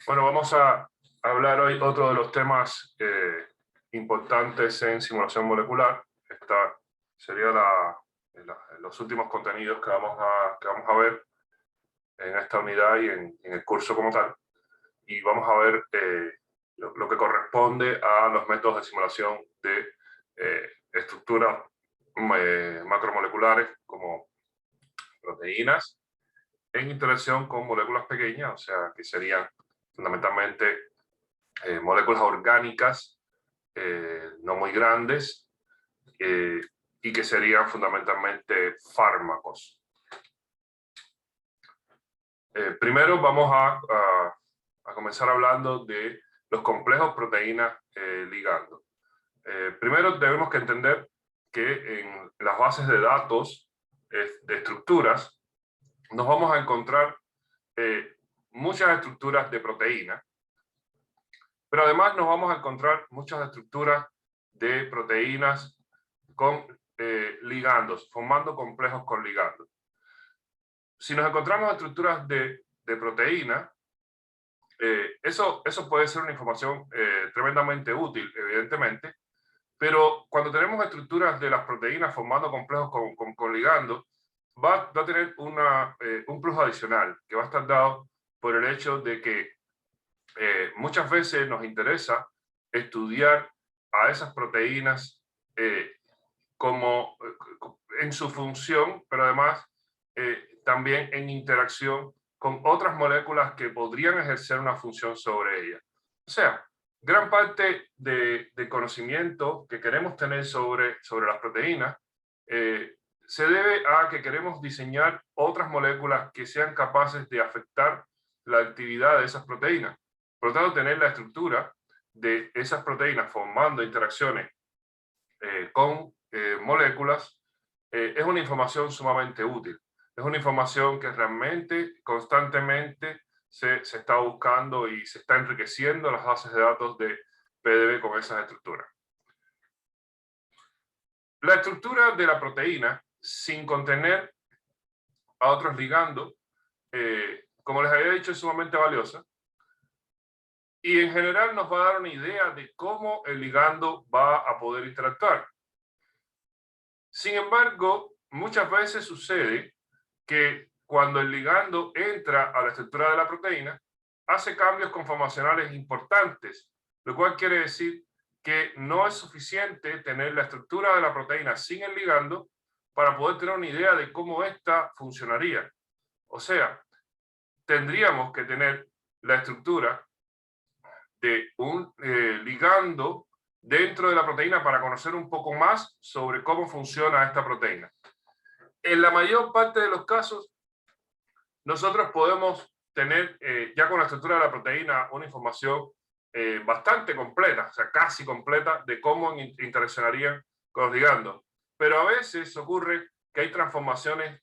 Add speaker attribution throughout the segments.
Speaker 1: Bueno, vamos a hablar hoy otro de los temas importantes en simulación molecular. Esta sería los últimos contenidos que vamos a ver en esta unidad y en el curso como tal. Y vamos a ver lo que corresponde a los métodos de simulación de estructuras macromoleculares como proteínas en interacción con moléculas pequeñas, o sea, que serían fundamentalmente moléculas orgánicas no muy grandes y que serían fundamentalmente fármacos. Primero vamos a comenzar hablando de los complejos proteína-ligando. Primero debemos que entender que en las bases de datos de estructuras nos vamos a encontrar muchas estructuras de proteína, pero además nos vamos a encontrar muchas estructuras de proteínas con ligandos, formando complejos con ligandos. Si nos encontramos estructuras de proteína, eso puede ser una información tremendamente útil, evidentemente, pero cuando tenemos estructuras de las proteínas formando complejos con ligandos, va a tener un plus adicional que va a estar dado por el hecho de que muchas veces nos interesa estudiar a esas proteínas como en su función, pero además también en interacción con otras moléculas que podrían ejercer una función sobre ellas. O sea, gran parte de conocimiento que queremos tener sobre las proteínas se debe a que queremos diseñar otras moléculas que sean capaces de afectar la actividad de esas proteínas. Por lo tanto, tener la estructura de esas proteínas formando interacciones con moléculas es una información sumamente útil. Es una información que realmente constantemente se está buscando y se está enriqueciendo las bases de datos de PDB con esas estructuras. La estructura de la proteína, sin contener a otros ligandos, como les había dicho, es sumamente valiosa. Y en general nos va a dar una idea de cómo el ligando va a poder interactuar. Sin embargo, muchas veces sucede que cuando el ligando entra a la estructura de la proteína, hace cambios conformacionales importantes, lo cual quiere decir que no es suficiente tener la estructura de la proteína sin el ligando para poder tener una idea de cómo ésta funcionaría. O sea, tendríamos que tener la estructura de un ligando dentro de la proteína para conocer un poco más sobre cómo funciona esta proteína. En la mayor parte de los casos, nosotros podemos tener ya con la estructura de la proteína una información bastante completa, o sea, casi completa de cómo interaccionarían con los ligandos. Pero a veces ocurre que hay transformaciones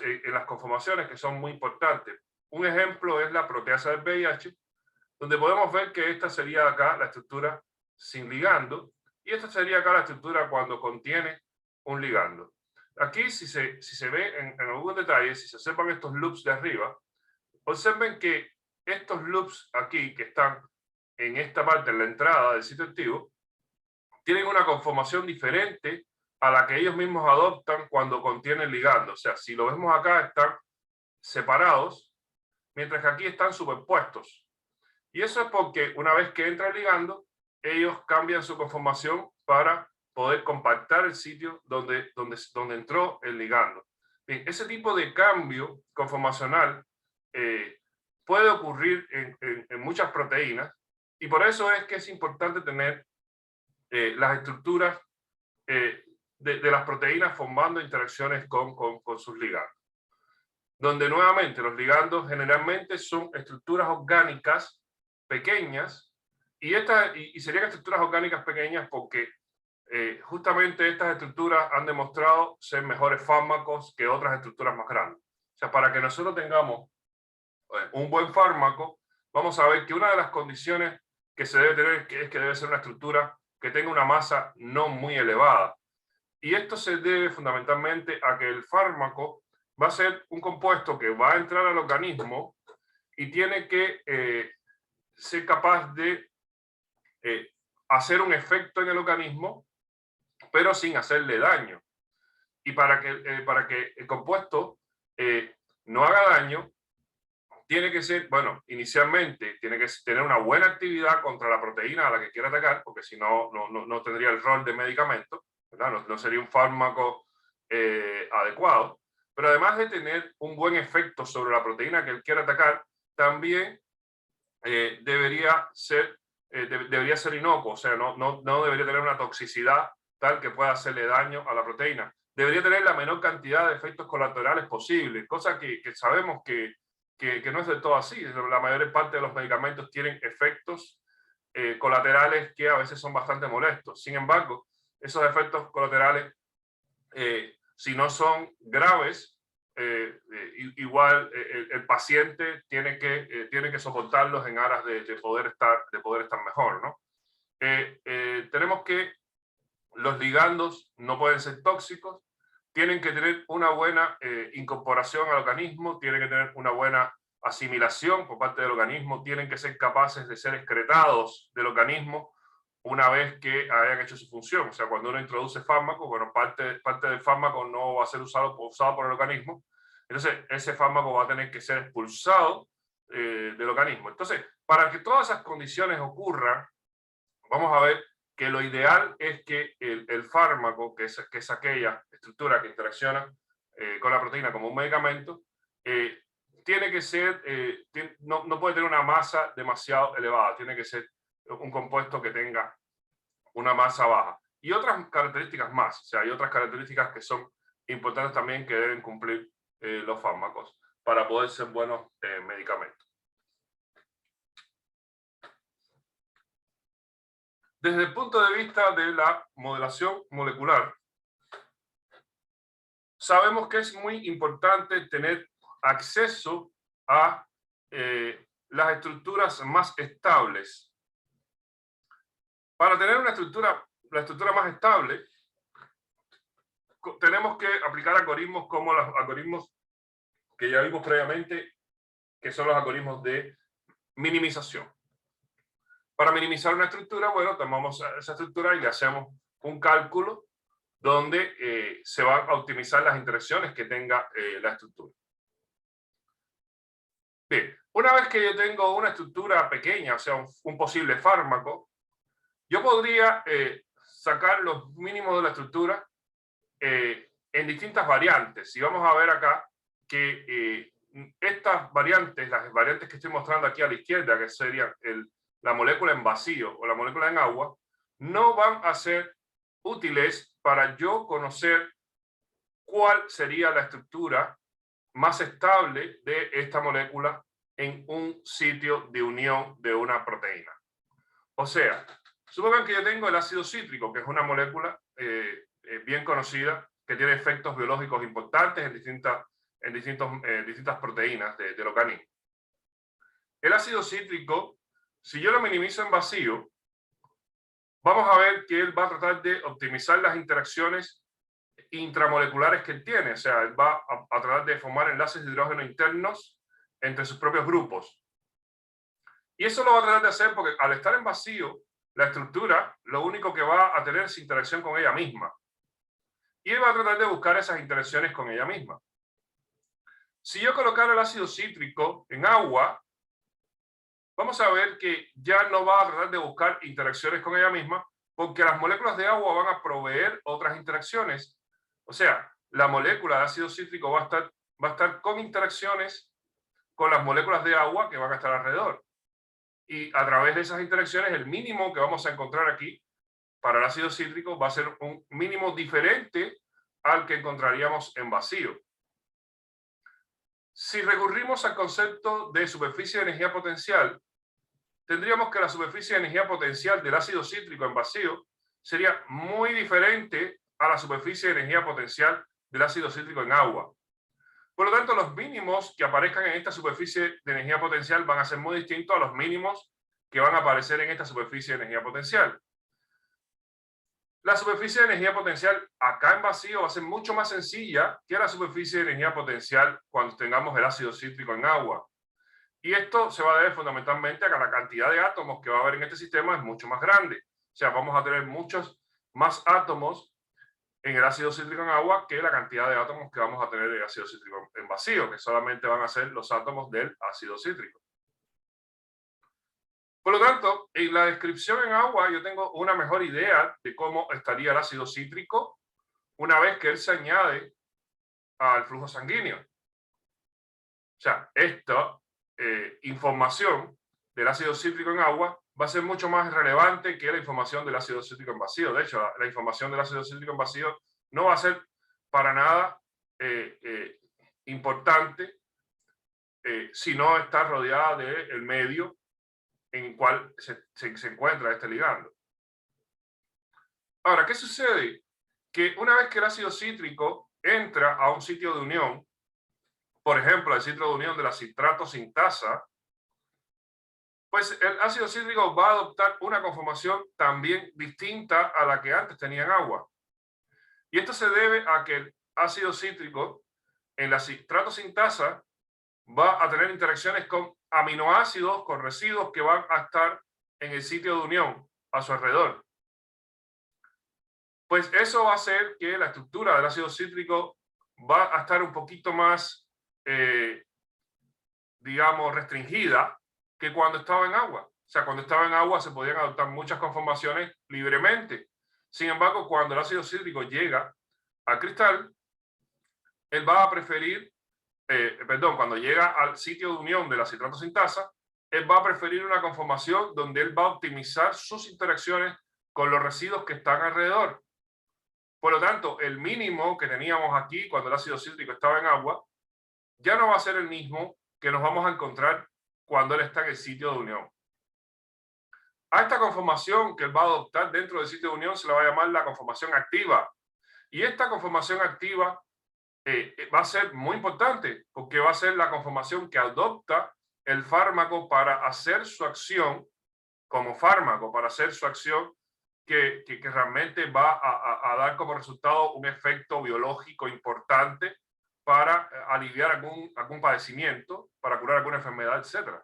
Speaker 1: en las conformaciones que son muy importantes. Un ejemplo es la proteasa del VIH, donde podemos ver que esta sería acá la estructura sin ligando y esta sería acá la estructura cuando contiene un ligando. Aquí, si se ve en algún detalle, si se observan estos loops de arriba, observen que estos loops aquí que están en esta parte, en la entrada del sitio activo, tienen una conformación diferente a la que ellos mismos adoptan cuando contienen ligando. O sea, si lo vemos acá, están separados, mientras que aquí están superpuestos. Y eso es porque una vez que entra el ligando, ellos cambian su conformación para poder compactar el sitio donde entró el ligando. Bien, ese tipo de cambio conformacional puede ocurrir en muchas proteínas y por eso es que es importante tener las estructuras de las proteínas formando interacciones con sus ligandos. Donde nuevamente los ligandos generalmente son estructuras orgánicas pequeñas y serían estructuras orgánicas pequeñas porque justamente estas estructuras han demostrado ser mejores fármacos que otras estructuras más grandes. O sea, para que nosotros tengamos un buen fármaco, vamos a ver que una de las condiciones que se debe tener es que debe ser una estructura que tenga una masa no muy elevada. Y esto se debe fundamentalmente a que el fármaco va a ser un compuesto que va a entrar al organismo y tiene que ser capaz de hacer un efecto en el organismo, pero sin hacerle daño. Y para que el compuesto no haga daño, tiene que ser, bueno, inicialmente tiene que tener una buena actividad contra la proteína a la que quiere atacar, porque si no, no tendría el rol de medicamento, ¿verdad? No sería un fármaco adecuado. Pero además de tener un buen efecto sobre la proteína que él quiere atacar, también debería ser inocuo, o sea, no debería tener una toxicidad tal que pueda hacerle daño a la proteína. Debería tener la menor cantidad de efectos colaterales posible, cosa que sabemos que no es del todo así. La mayor parte de los medicamentos tienen efectos colaterales que a veces son bastante molestos. Sin embargo, esos efectos colaterales, si no son graves, igual el paciente tiene que soportarlos en aras de poder estar mejor, ¿no? Tenemos que los ligandos no pueden ser tóxicos, tienen que tener una buena incorporación al organismo, tienen que tener una buena asimilación por parte del organismo, tienen que ser capaces de ser excretados del organismo una vez que hayan hecho su función. O sea, cuando uno introduce fármaco, bueno, parte del fármaco no va a ser usado por el organismo, entonces ese fármaco va a tener que ser expulsado del organismo. Entonces, para que todas esas condiciones ocurran, vamos a ver que lo ideal es que el fármaco, que es aquella estructura que interacciona con la proteína como un medicamento, tiene que ser, no puede tener una masa demasiado elevada, tiene que ser un compuesto que tenga una masa baja. Y otras características más, o sea, hay otras características que son importantes también que deben cumplir los fármacos para poder ser buenos medicamentos. Desde el punto de vista de la modelación molecular, sabemos que es muy importante tener acceso a las estructuras más estables. Para tener la estructura más estable, tenemos que aplicar algoritmos como los algoritmos que ya vimos previamente, que son los algoritmos de minimización. Para minimizar una estructura, bueno, tomamos esa estructura y le hacemos un cálculo donde se van a optimizar las interacciones que tenga la estructura. Bien, una vez que yo tengo una estructura pequeña, o sea, un posible fármaco, yo podría sacar los mínimos de la estructura en distintas variantes. Y vamos a ver acá que estas variantes, las variantes que estoy mostrando aquí a la izquierda, que serían la molécula en vacío o la molécula en agua, no van a ser útiles para yo conocer cuál sería la estructura más estable de esta molécula en un sitio de unión de una proteína. O sea, supongan que yo tengo el ácido cítrico, que es una molécula bien conocida, que tiene efectos biológicos importantes en distintas proteínas del organismo. El ácido cítrico, si yo lo minimizo en vacío, vamos a ver que él va a tratar de optimizar las interacciones intramoleculares que él tiene. O sea, él va a tratar de formar enlaces de hidrógeno internos entre sus propios grupos. Y eso lo va a tratar de hacer porque al estar en vacío, la estructura lo único que va a tener es interacción con ella misma. Y él va a tratar de buscar esas interacciones con ella misma. Si yo colocara el ácido cítrico en agua, vamos a ver que ya no va a tratar de buscar interacciones con ella misma porque las moléculas de agua van a proveer otras interacciones. O sea, la molécula de ácido cítrico va a estar con interacciones con las moléculas de agua que van a estar alrededor. Y a través de esas interacciones, el mínimo que vamos a encontrar aquí para el ácido cítrico va a ser un mínimo diferente al que encontraríamos en vacío. Si recurrimos al concepto de superficie de energía potencial, tendríamos que la superficie de energía potencial del ácido cítrico en vacío sería muy diferente a la superficie de energía potencial del ácido cítrico en agua. Por lo tanto, los mínimos que aparezcan en esta superficie de energía potencial van a ser muy distintos a los mínimos que van a aparecer en esta superficie de energía potencial. La superficie de energía potencial acá en vacío va a ser mucho más sencilla que la superficie de energía potencial cuando tengamos el ácido cítrico en agua. Y esto se va a deber fundamentalmente a que la cantidad de átomos que va a haber en este sistema es mucho más grande. O sea, vamos a tener muchos más átomos en el ácido cítrico en agua que la cantidad de átomos que vamos a tener en ácido cítrico en vacío, que solamente van a ser los átomos del ácido cítrico. Por lo tanto, en la descripción en agua yo tengo una mejor idea de cómo estaría el ácido cítrico una vez que él se añade al flujo sanguíneo. O sea, esta información del ácido cítrico en agua va a ser mucho más relevante que la información del ácido cítrico en vacío. De hecho, la información del ácido cítrico en vacío no va a ser para nada importante si no está rodeada del medio en el cual se encuentra este ligando. Ahora, ¿qué sucede? Que una vez que el ácido cítrico entra a un sitio de unión, por ejemplo, el sitio de unión de la citrato sintasa, pues el ácido cítrico va a adoptar una conformación también distinta a la que antes tenía en agua. Y esto se debe a que el ácido cítrico en la citrato sintasa va a tener interacciones con aminoácidos, con residuos que van a estar en el sitio de unión a su alrededor. Pues eso va a hacer que la estructura del ácido cítrico va a estar un poquito más, digamos, restringida que cuando estaba en agua. O sea, cuando estaba en agua se podían adoptar muchas conformaciones libremente. Sin embargo, cuando el ácido cítrico llega al cristal, él va a preferir, cuando llega al sitio de unión de la citrato sintasa, él va a preferir una conformación donde él va a optimizar sus interacciones con los residuos que están alrededor. Por lo tanto, el mínimo que teníamos aquí cuando el ácido cítrico estaba en agua ya no va a ser el mismo que nos vamos a encontrar cuando él está en el sitio de unión. A esta conformación que él va a adoptar dentro del sitio de unión se le va a llamar la conformación activa. Y esta conformación activa va a ser muy importante porque va a ser la conformación que adopta el fármaco para hacer su acción como fármaco, para hacer su acción que realmente va a dar como resultado un efecto biológico importante para aliviar algún padecimiento, para curar alguna enfermedad, etc.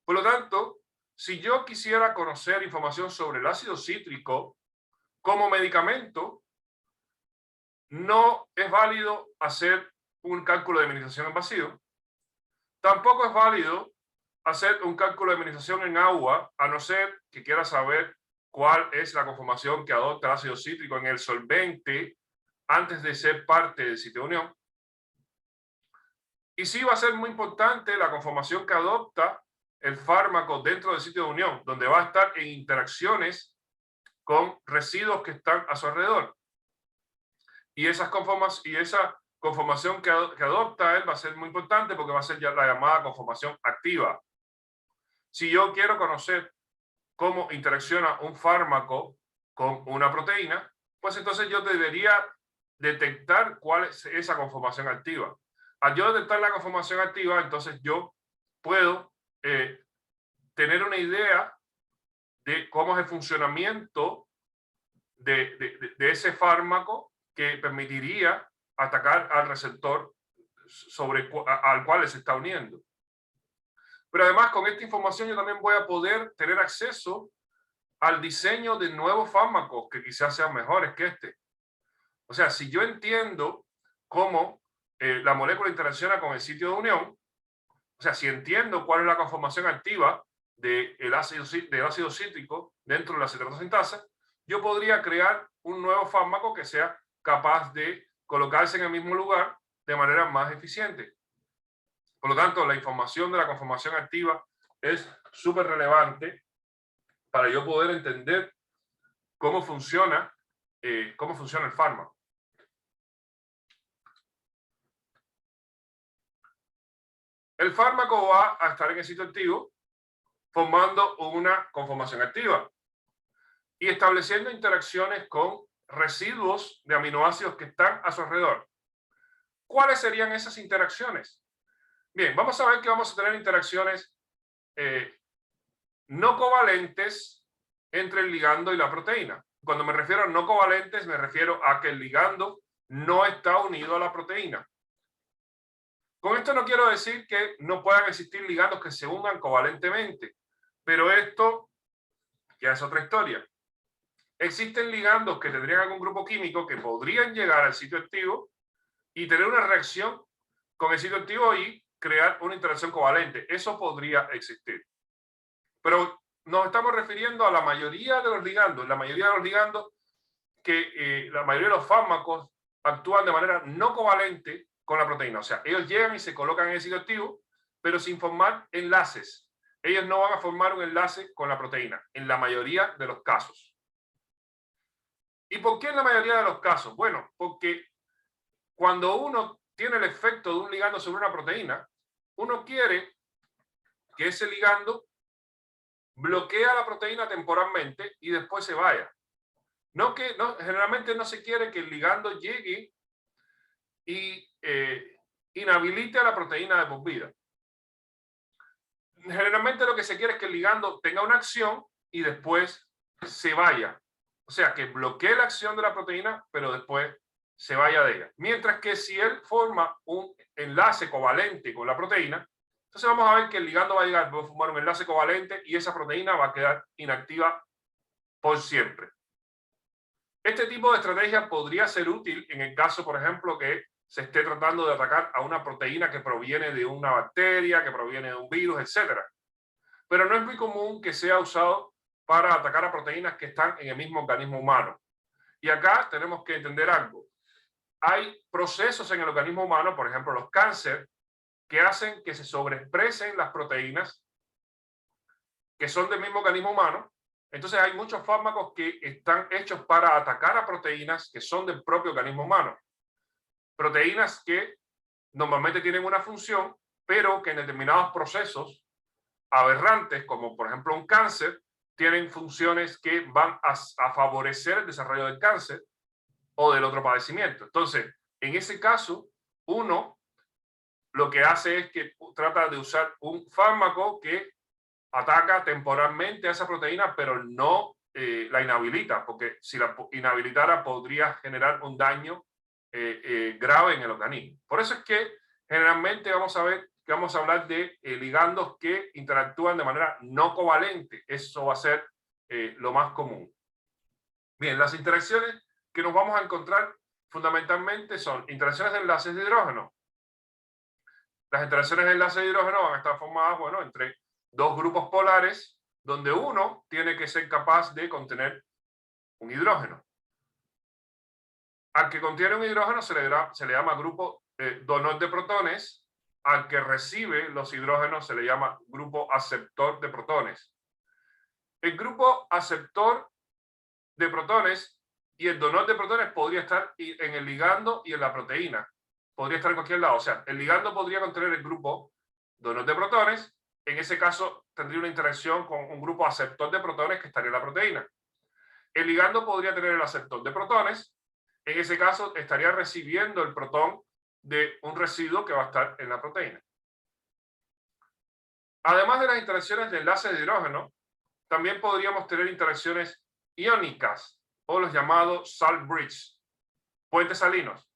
Speaker 1: Por lo tanto, si yo quisiera conocer información sobre el ácido cítrico como medicamento, no es válido hacer un cálculo de minimización en vacío. Tampoco es válido hacer un cálculo de minimización en agua, a no ser que quiera saber cuál es la conformación que adopta el ácido cítrico en el solvente antes de ser parte del sitio de unión. Y sí va a ser muy importante la conformación que adopta el fármaco dentro del sitio de unión, donde va a estar en interacciones con residuos que están a su alrededor. Y esa conformación que adopta él va a ser muy importante porque va a ser ya la llamada conformación activa. Si yo quiero conocer cómo interacciona un fármaco con una proteína, pues entonces yo debería detectar cuál es esa conformación activa. Al yo detectar la conformación activa, entonces yo puedo tener una idea de cómo es el funcionamiento de ese fármaco que permitiría atacar al receptor al cual se está uniendo. Pero además, con esta información yo también voy a poder tener acceso al diseño de nuevos fármacos que quizás sean mejores que este. O sea, si yo entiendo cómo la molécula interacciona con el sitio de unión, o sea, si entiendo cuál es la conformación activa del ácido cítrico dentro de la citrato sintasa, yo podría crear un nuevo fármaco que sea capaz de colocarse en el mismo lugar de manera más eficiente. Por lo tanto, la información de la conformación activa es súper relevante para yo poder entender cómo funciona el fármaco. El fármaco va a estar en el sitio activo formando una conformación activa y estableciendo interacciones con residuos de aminoácidos que están a su alrededor. ¿Cuáles serían esas interacciones? Bien, vamos a ver que vamos a tener interacciones no covalentes entre el ligando y la proteína. Cuando me refiero a no covalentes, me refiero a que el ligando no está unido a la proteína. Con esto no quiero decir que no puedan existir ligandos que se unan covalentemente, pero esto ya es otra historia. Existen ligandos que tendrían algún grupo químico que podrían llegar al sitio activo y tener una reacción con el sitio activo y crear una interacción covalente. Eso podría existir. Pero nos estamos refiriendo a la mayoría de los ligandos. La mayoría de los ligandos la mayoría de los fármacos actúan de manera no covalente con la proteína. O sea, ellos llegan y se colocan en el sitio activo, pero sin formar enlaces. Ellos no van a formar un enlace con la proteína, en la mayoría de los casos. ¿Y por qué en la mayoría de los casos? Bueno, porque cuando uno tiene el efecto de un ligando sobre una proteína, uno quiere que ese ligando bloquee a la proteína temporalmente y después se vaya. Generalmente no se quiere que el ligando llegue y inhabilite a la proteína de por vida. Generalmente lo que se quiere es que el ligando tenga una acción y después se vaya. O sea, que bloquee la acción de la proteína, pero después se vaya de ella. Mientras que si él forma un enlace covalente con la proteína, entonces vamos a ver que el ligando va a llegar, va a formar un enlace covalente y esa proteína va a quedar inactiva por siempre. Este tipo de estrategia podría ser útil en el caso, por ejemplo, que se esté tratando de atacar a una proteína que proviene de una bacteria, que proviene de un virus, etc. Pero no es muy común que sea usado para atacar a proteínas que están en el mismo organismo humano. Y acá tenemos que entender algo. Hay procesos en el organismo humano, por ejemplo, los cánceres, que hacen que se sobreexpresen las proteínas que son del mismo organismo humano. Entonces hay muchos fármacos que están hechos para atacar a proteínas que son del propio organismo humano. Proteínas que normalmente tienen una función, pero que en determinados procesos aberrantes, como por ejemplo un cáncer, tienen funciones que van a favorecer el desarrollo del cáncer o del otro padecimiento. Entonces, en ese caso, uno lo que hace es que trata de usar un fármaco que ataca temporalmente a esa proteína, pero no la inhabilita, porque si la inhabilitara podría generar un daño grave en el organismo. Por eso es que generalmente vamos a hablar de ligandos que interactúan de manera no covalente. Eso va a ser lo más común. Bien, las interacciones que nos vamos a encontrar fundamentalmente son interacciones de enlaces de hidrógeno. Las interacciones de enlaces de hidrógeno van a estar formadas, bueno, entre dos grupos polares, donde uno tiene que ser capaz de contener un hidrógeno. Al que contiene un hidrógeno se le llama grupo donor de protones. Al que recibe los hidrógenos se le llama grupo aceptor de protones. El grupo aceptor de protones y el donor de protones podría estar en el ligando y en la proteína. Podría estar en cualquier lado. O sea, el ligando podría contener el grupo donor de protones. En ese caso tendría una interacción con un grupo aceptor de protones que estaría en la proteína. El ligando podría tener el aceptor de protones. En ese caso estaría recibiendo el protón de un residuo que va a estar en la proteína. Además de las interacciones de enlaces de hidrógeno, también podríamos tener interacciones iónicas o los llamados salt bridge, puentes salinos.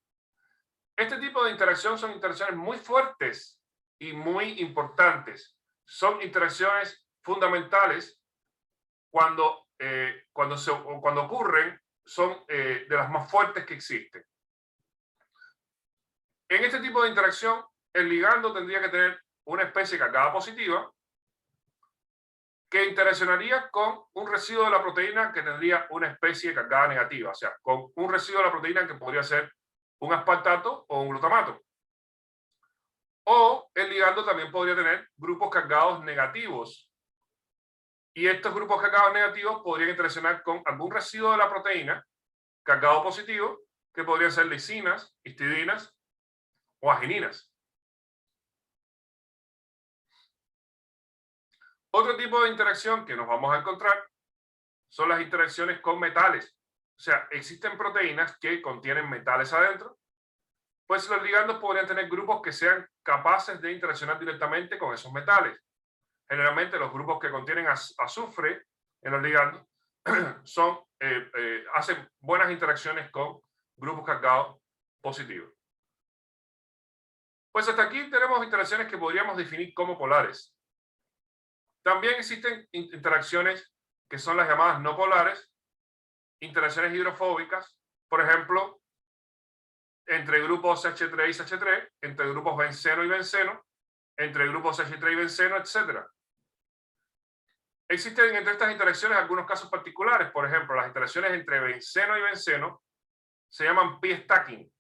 Speaker 1: Este tipo de interacción son interacciones muy fuertes y muy importantes. Son interacciones fundamentales cuando ocurren, son de las más fuertes que existen. En este tipo de interacción, el ligando tendría que tener una especie cargada positiva que interaccionaría con un residuo de la proteína que tendría una especie cargada negativa, o sea, con un residuo de la proteína que podría ser un aspartato o un glutamato. O el ligando también podría tener grupos cargados negativos. Y estos grupos cargados negativos podrían interaccionar con algún residuo de la proteína cargado positivo, que podrían ser lisinas, histidinas o argininas. Otro tipo de interacción que nos vamos a encontrar son las interacciones con metales. O sea, existen proteínas que contienen metales adentro, pues los ligandos podrían tener grupos que sean capaces de interaccionar directamente con esos metales. Generalmente los grupos que contienen azufre en los ligandos hacen buenas interacciones con grupos cargados positivos. Pues hasta aquí tenemos interacciones que podríamos definir como polares. También existen interacciones que son las llamadas no polares, interacciones hidrofóbicas, por ejemplo, entre grupos CH3 y CH3, entre grupos benceno y benceno, entre grupos CH3 y benceno, etc. Existen entre estas interacciones algunos casos particulares, por ejemplo, las interacciones entre benceno y benceno se llaman pi stacking.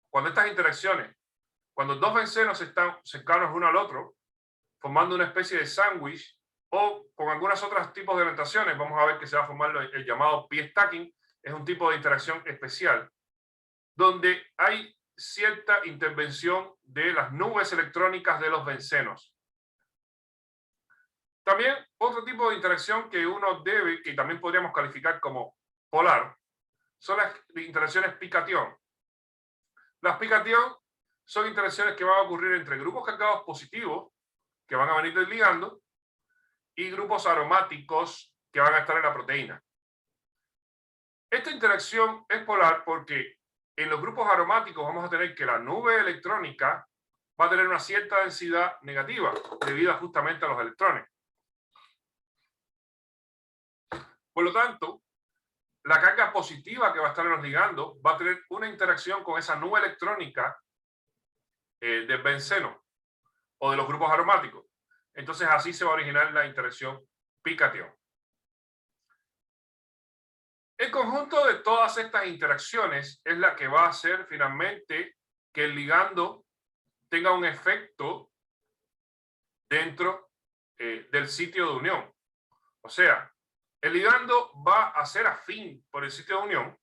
Speaker 1: Cuando estas interacciones, cuando dos bencenos están cercanos uno al otro, formando una especie de sándwich, o con algunos otros tipos de orientaciones, vamos a ver que se va a formar el llamado pi stacking, es un tipo de interacción especial, donde hay cierta intervención de las nubes electrónicas de los bencenos. También otro tipo de interacción que uno debe, que también podríamos calificar como polar, son las interacciones pi-cation. Las pi-cation son interacciones que van a ocurrir entre grupos cargados positivos, que van a venir del ligando, y grupos aromáticos que van a estar en la proteína. Esta interacción es polar porque en los grupos aromáticos vamos a tener que la nube electrónica va a tener una cierta densidad negativa debido justamente a los electrones. Por lo tanto, la carga positiva que va a estar en los ligandos va a tener una interacción con esa nube electrónica del benceno o de los grupos aromáticos. Entonces así se va a originar la interacción pi-cation. El conjunto de todas estas interacciones es la que va a hacer finalmente que el ligando tenga un efecto dentro del sitio de unión. O sea, el ligando va a ser afín por el sitio de unión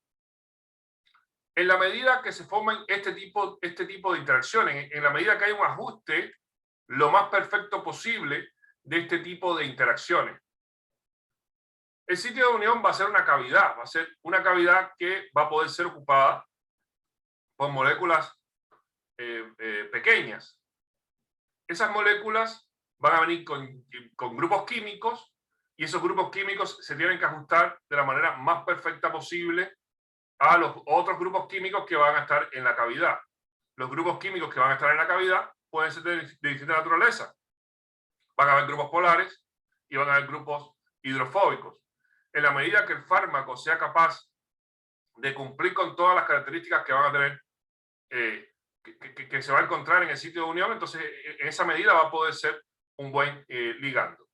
Speaker 1: en la medida que se forman este tipo de interacciones, en la medida que hay un ajuste lo más perfecto posible de este tipo de interacciones. El sitio de unión va a ser una cavidad, que va a poder ser ocupada por moléculas pequeñas. Esas moléculas van a venir con grupos químicos y esos grupos químicos se tienen que ajustar de la manera más perfecta posible a los otros grupos químicos que van a estar en la cavidad. Los grupos químicos que van a estar en la cavidad pueden ser de distinta naturaleza. Van a haber grupos polares y van a haber grupos hidrofóbicos. En la medida que el fármaco sea capaz de cumplir con todas las características que van a tener, que se va a encontrar en el sitio de unión, entonces en esa medida va a poder ser un buen ligando.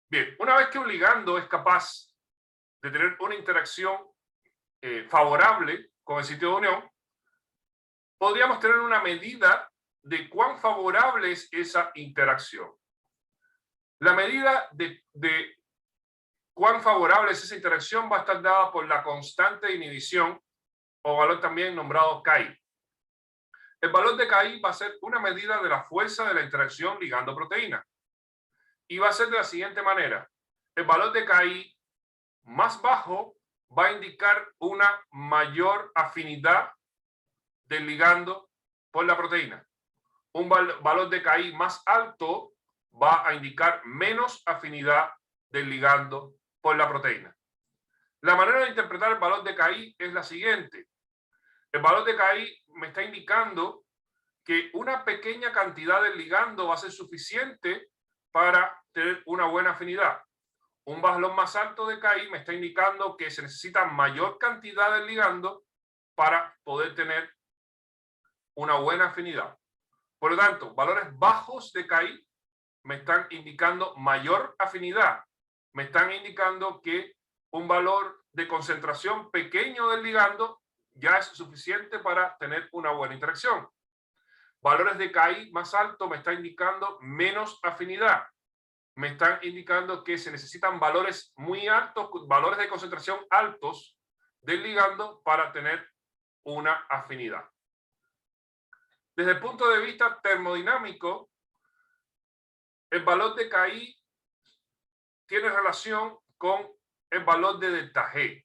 Speaker 1: Bien, una vez que un ligando es capaz de tener una interacción favorable con el sitio de unión, podríamos tener una medida de cuán favorable es esa interacción. La medida de cuán favorable es esa interacción va a estar dada por la constante de inhibición o valor también nombrado Ki. El valor de Ki va a ser una medida de la fuerza de la interacción ligando-proteína. Y va a ser de la siguiente manera. El valor de Ki más bajo va a indicar una mayor afinidad del ligando por la proteína. Un valor de Ki más alto va a indicar menos afinidad del ligando por la proteína. La manera de interpretar el valor de Ki es la siguiente. El valor de Ki me está indicando que una pequeña cantidad del ligando va a ser suficiente para tener una buena afinidad. Un valor más alto de Ki me está indicando que se necesita mayor cantidad del ligando para poder tener una buena afinidad. Por lo tanto, valores bajos de Ki me están indicando mayor afinidad. Me están indicando que un valor de concentración pequeño del ligando ya es suficiente para tener una buena interacción. Valores de Ki más alto me está indicando menos afinidad. Me están indicando que se necesitan valores muy altos, valores de concentración altos del ligando para tener una afinidad. Desde el punto de vista termodinámico, el valor de Ki tiene relación con el valor de delta G.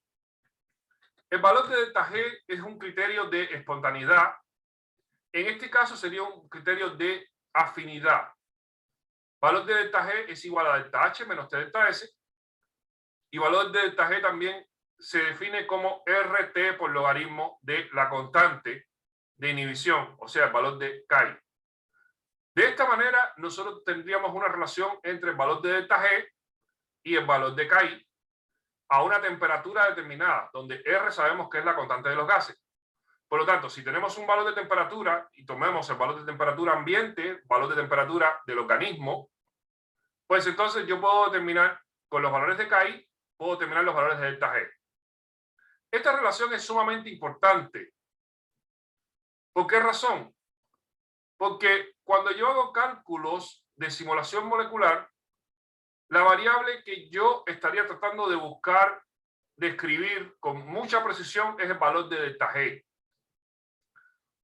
Speaker 1: El valor de delta G es un criterio de espontaneidad. En este caso sería un criterio de afinidad. Valor de delta G es igual a delta H menos T delta S. Y valor de delta G también se define como RT por logaritmo de la constante de inhibición, o sea, el valor de Chi. De esta manera, nosotros tendríamos una relación entre el valor de delta G y el valor de Chi a una temperatura determinada, donde R sabemos que es la constante de los gases. Por lo tanto, si tenemos un valor de temperatura y tomemos el valor de temperatura ambiente, valor de temperatura del organismo, pues entonces yo puedo determinar con los valores de Chi, puedo determinar los valores de delta G. Esta relación es sumamente importante. ¿Por qué razón? Porque cuando yo hago cálculos de simulación molecular, la variable que yo estaría tratando de buscar, describir con mucha precisión es el valor de delta G.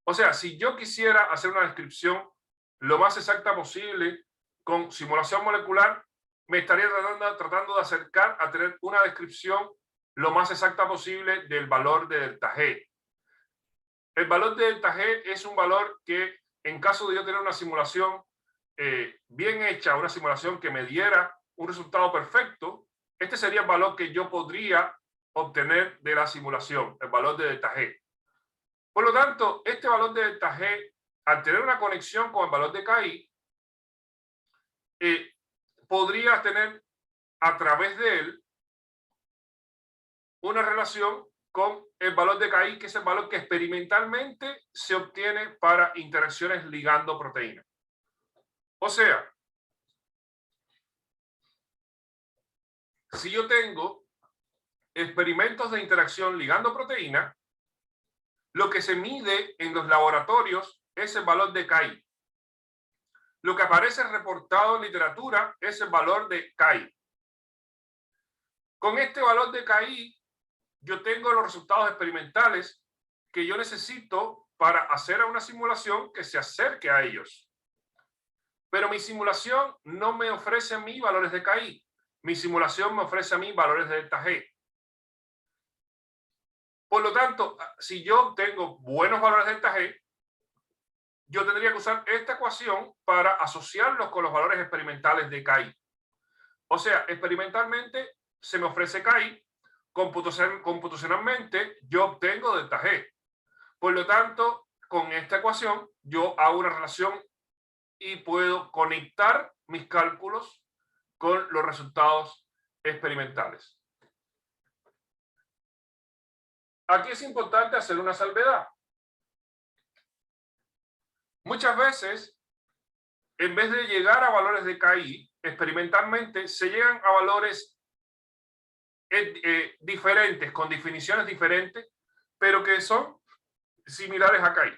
Speaker 1: O sea, si yo quisiera hacer una descripción lo más exacta posible con simulación molecular, me estaría tratando de acercar a tener una descripción lo más exacta posible del valor de delta G. El valor de delta G es un valor que, en caso de yo tener una simulación bien hecha, una simulación que me diera un resultado perfecto, este sería el valor que yo podría obtener de la simulación, el valor de delta G. Por lo tanto, este valor de delta G, al tener una conexión con el valor de Chi, podría tener a través de él una relación con el valor de Chi, que es el valor que experimentalmente se obtiene para interacciones ligando-proteína. O sea, si yo tengo experimentos de interacción ligando-proteína, lo que se mide en los laboratorios es el valor de Chi. Lo que aparece reportado en literatura es el valor de Chi. Con este valor de Chi, yo tengo los resultados experimentales que yo necesito para hacer una simulación que se acerque a ellos. Pero mi simulación no me ofrece a mí valores de Chi. Mi simulación me ofrece a mí valores de delta G. Por lo tanto, si yo tengo buenos valores de delta G, yo tendría que usar esta ecuación para asociarlos con los valores experimentales de Chi. O sea, experimentalmente se me ofrece Chi, computacionalmente yo obtengo delta G. Por lo tanto, con esta ecuación yo hago una relación y puedo conectar mis cálculos con los resultados experimentales. Aquí es importante hacer una salvedad. Muchas veces, en vez de llegar a valores de Chi, experimentalmente se llegan a valores diferentes, con definiciones diferentes, pero que son similares a Chi.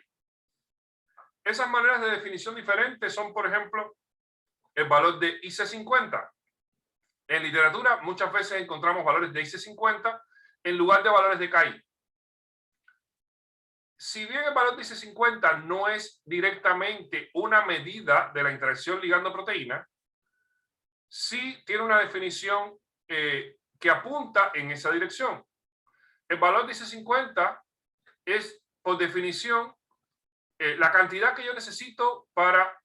Speaker 1: Esas maneras de definición diferentes son, por ejemplo, el valor de IC50. En literatura muchas veces encontramos valores de IC50 en lugar de valores de Chi. Si bien el valor de IC50 no es directamente una medida de la interacción ligando-proteína, sí tiene una definición que apunta en esa dirección. El valor de IC50 es, por definición, la cantidad que yo necesito para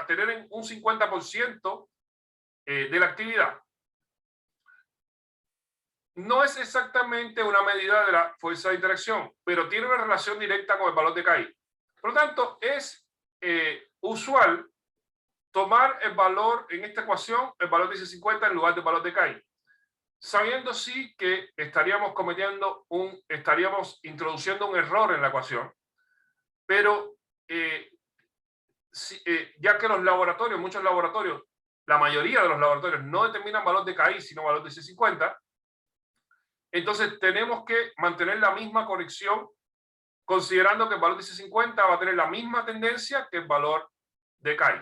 Speaker 1: tener un 50% de la actividad. No es exactamente una medida de la fuerza de interacción, pero tiene una relación directa con el valor de Chi. Por lo tanto, es usual tomar el valor en esta ecuación, el valor de IC50 en lugar del valor de Chi, sabiendo sí que estaríamos introduciendo un error en la ecuación, pero ya que muchos laboratorios, la mayoría de los laboratorios no determinan valor de Chi, sino valor de IC50, entonces tenemos que mantener la misma conexión, considerando que el valor de IC50 va a tener la misma tendencia que el valor de Chi.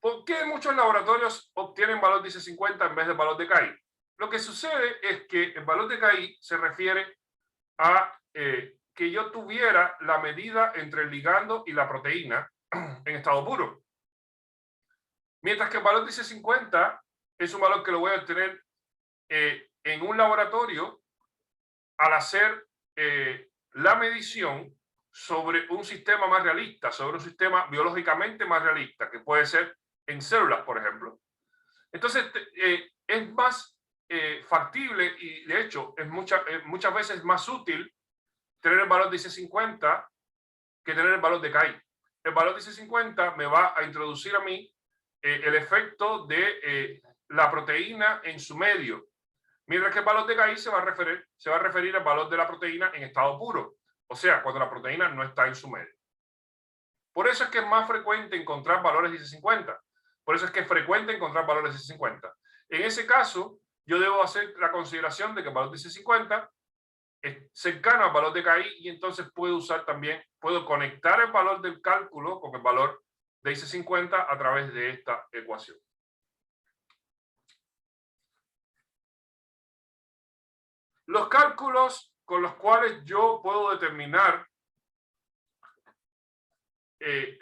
Speaker 1: ¿Por qué muchos laboratorios obtienen valor de IC50 en vez del valor de Chi? Lo que sucede es que el valor de Chi se refiere a que yo tuviera la medida entre el ligando y la proteína en estado puro. Mientras que el valor de IC50 es un valor que lo voy a obtener en un laboratorio al hacer la medición sobre un sistema más realista, sobre un sistema biológicamente más realista, que puede ser en células, por ejemplo. Entonces, es más factible y de hecho es muchas veces más útil tener el valor de IC50 que tener el valor de KI. El valor de IC50 me va a introducir a mí el efecto de la proteína en su medio, mientras que el valor de KI se va a referir al valor de la proteína en estado puro, o sea, cuando la proteína no está en su medio. Por eso es que es más frecuente encontrar valores de IC50. Por eso es que es frecuente encontrar valores de IC50. En ese caso, yo debo hacer la consideración de que el valor de IC50 es cercano al valor de KI y entonces puedo conectar el valor del cálculo con el valor de IC50 a través de esta ecuación. Los cálculos con los cuales yo puedo determinar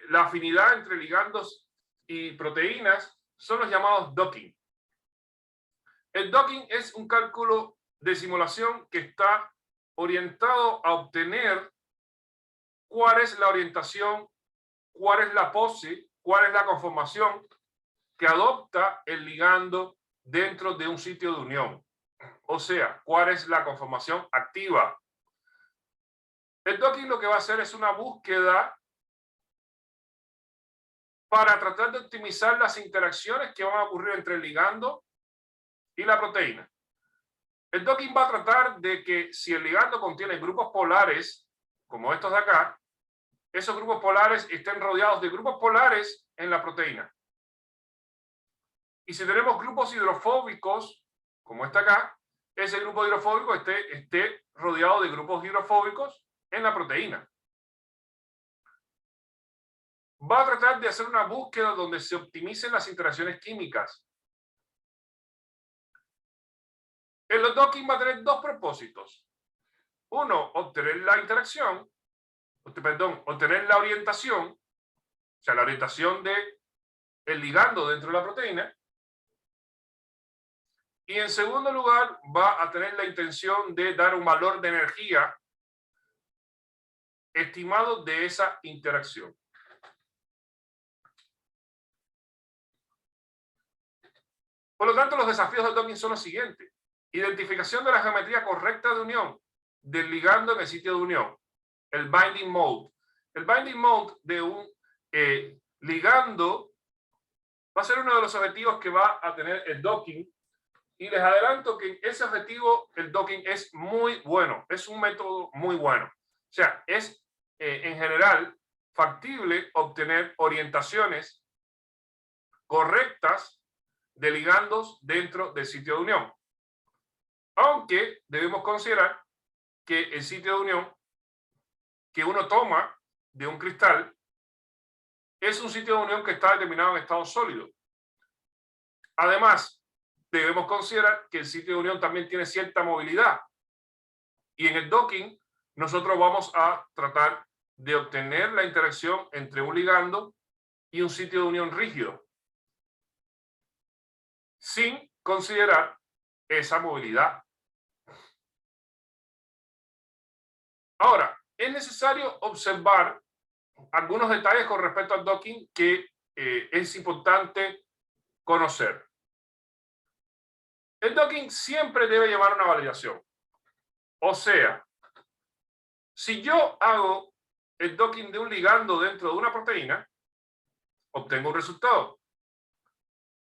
Speaker 1: la afinidad entre ligandos y proteínas son los llamados docking. El docking es un cálculo de simulación que está orientado a obtener cuál es la orientación, cuál es la pose, cuál es la conformación que adopta el ligando dentro de un sitio de unión. O sea, cuál es la conformación activa. El docking lo que va a hacer es una búsqueda para tratar de optimizar las interacciones que van a ocurrir entre el ligando y la proteína. El docking va a tratar de que si el ligando contiene grupos polares, como estos de acá, esos grupos polares estén rodeados de grupos polares en la proteína. Y si tenemos grupos hidrofóbicos, como este acá, ese grupo hidrofóbico esté rodeado de grupos hidrofóbicos en la proteína. Va a tratar de hacer una búsqueda donde se optimicen las interacciones químicas. El docking va a tener dos propósitos. Uno, obtener la interacción, obtener la orientación, o sea, la orientación del ligando dentro de la proteína. Y en segundo lugar, va a tener la intención de dar un valor de energía estimado de esa interacción. Por lo tanto, los desafíos del docking son los siguientes. Identificación de la geometría correcta de unión del ligando en el sitio de unión. El binding mode. El binding mode de un ligando va a ser uno de los objetivos que va a tener el docking. Y les adelanto que ese objetivo, el docking, es muy bueno. Es un método muy bueno. O sea, es en general factible obtener orientaciones correctas de ligandos dentro del sitio de unión. Aunque debemos considerar que el sitio de unión que uno toma de un cristal es un sitio de unión que está determinado en estado sólido. Además, debemos considerar que el sitio de unión también tiene cierta movilidad. Y en el docking, nosotros vamos a tratar de obtener la interacción entre un ligando y un sitio de unión rígido, sin considerar esa movilidad. Ahora, es necesario observar algunos detalles con respecto al docking que es importante conocer. El docking siempre debe llevar una validación. O sea, si yo hago el docking de un ligando dentro de una proteína, obtengo un resultado.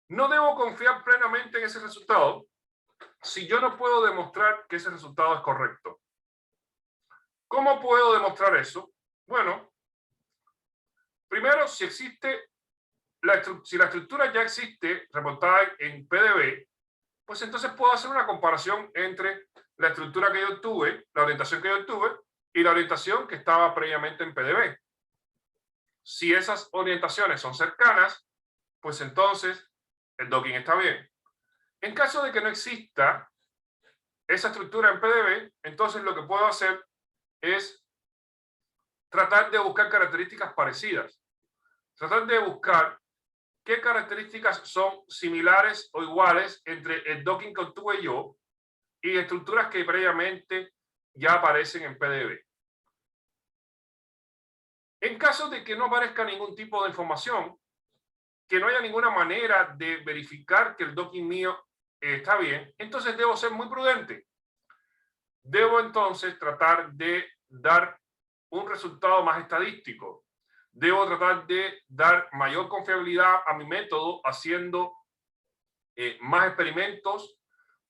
Speaker 1: No debo confiar plenamente en ese resultado si yo no puedo demostrar que ese resultado es correcto. ¿Cómo puedo demostrar eso? Bueno, primero, si la estructura ya existe reportada en PDB, pues entonces puedo hacer una comparación entre la estructura que yo obtuve, la orientación que yo obtuve y la orientación que estaba previamente en PDB. Si esas orientaciones son cercanas, pues entonces el docking está bien. En caso de que no exista esa estructura en PDB, entonces lo que puedo hacer es tratar de buscar características parecidas. Tratar de buscar qué características son similares o iguales entre el docking que obtuve yo y estructuras que previamente ya aparecen en PDB. En caso de que no aparezca ningún tipo de información, que no haya ninguna manera de verificar que el docking mío está bien, entonces debo ser muy prudente. Debo entonces tratar de dar un resultado más estadístico. Debo tratar de dar mayor confiabilidad a mi método haciendo más experimentos,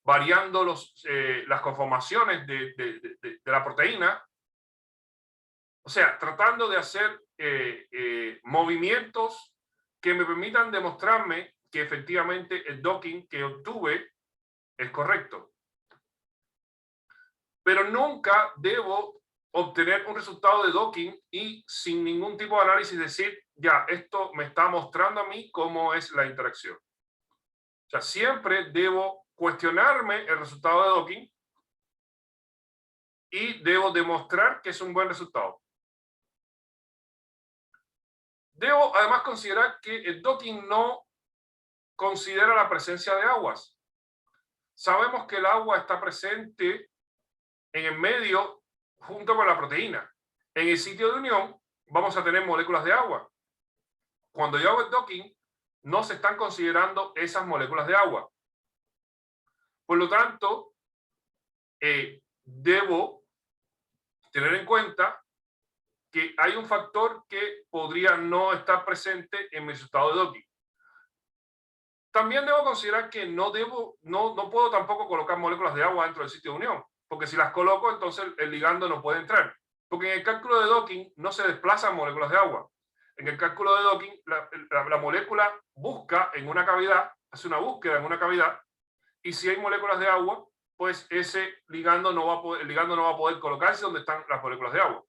Speaker 1: variando las conformaciones de la proteína. O sea, tratando de hacer movimientos que me permitan demostrarme que efectivamente el docking que obtuve es correcto. Pero nunca debo obtener un resultado de docking y sin ningún tipo de análisis decir, ya, esto me está mostrando a mí cómo es la interacción. O sea, siempre debo cuestionarme el resultado de docking y debo demostrar que es un buen resultado. Debo además considerar que el docking no considera la presencia de aguas. Sabemos que el agua está presente en el medio junto con la proteína. En el sitio de unión vamos a tener moléculas de agua. Cuando yo hago el docking, no se están considerando esas moléculas de agua. Por lo tanto, debo tener en cuenta que hay un factor que podría no estar presente en mi resultado de docking. También debo considerar que no puedo tampoco colocar moléculas de agua dentro del sitio de unión, porque si las coloco, entonces el ligando no puede entrar. Porque en el cálculo de docking no se desplazan moléculas de agua. En el cálculo de docking, la molécula busca en una cavidad, hace una búsqueda en una cavidad, y si hay moléculas de agua, pues ese ligando el ligando no va a poder colocarse donde están las moléculas de agua.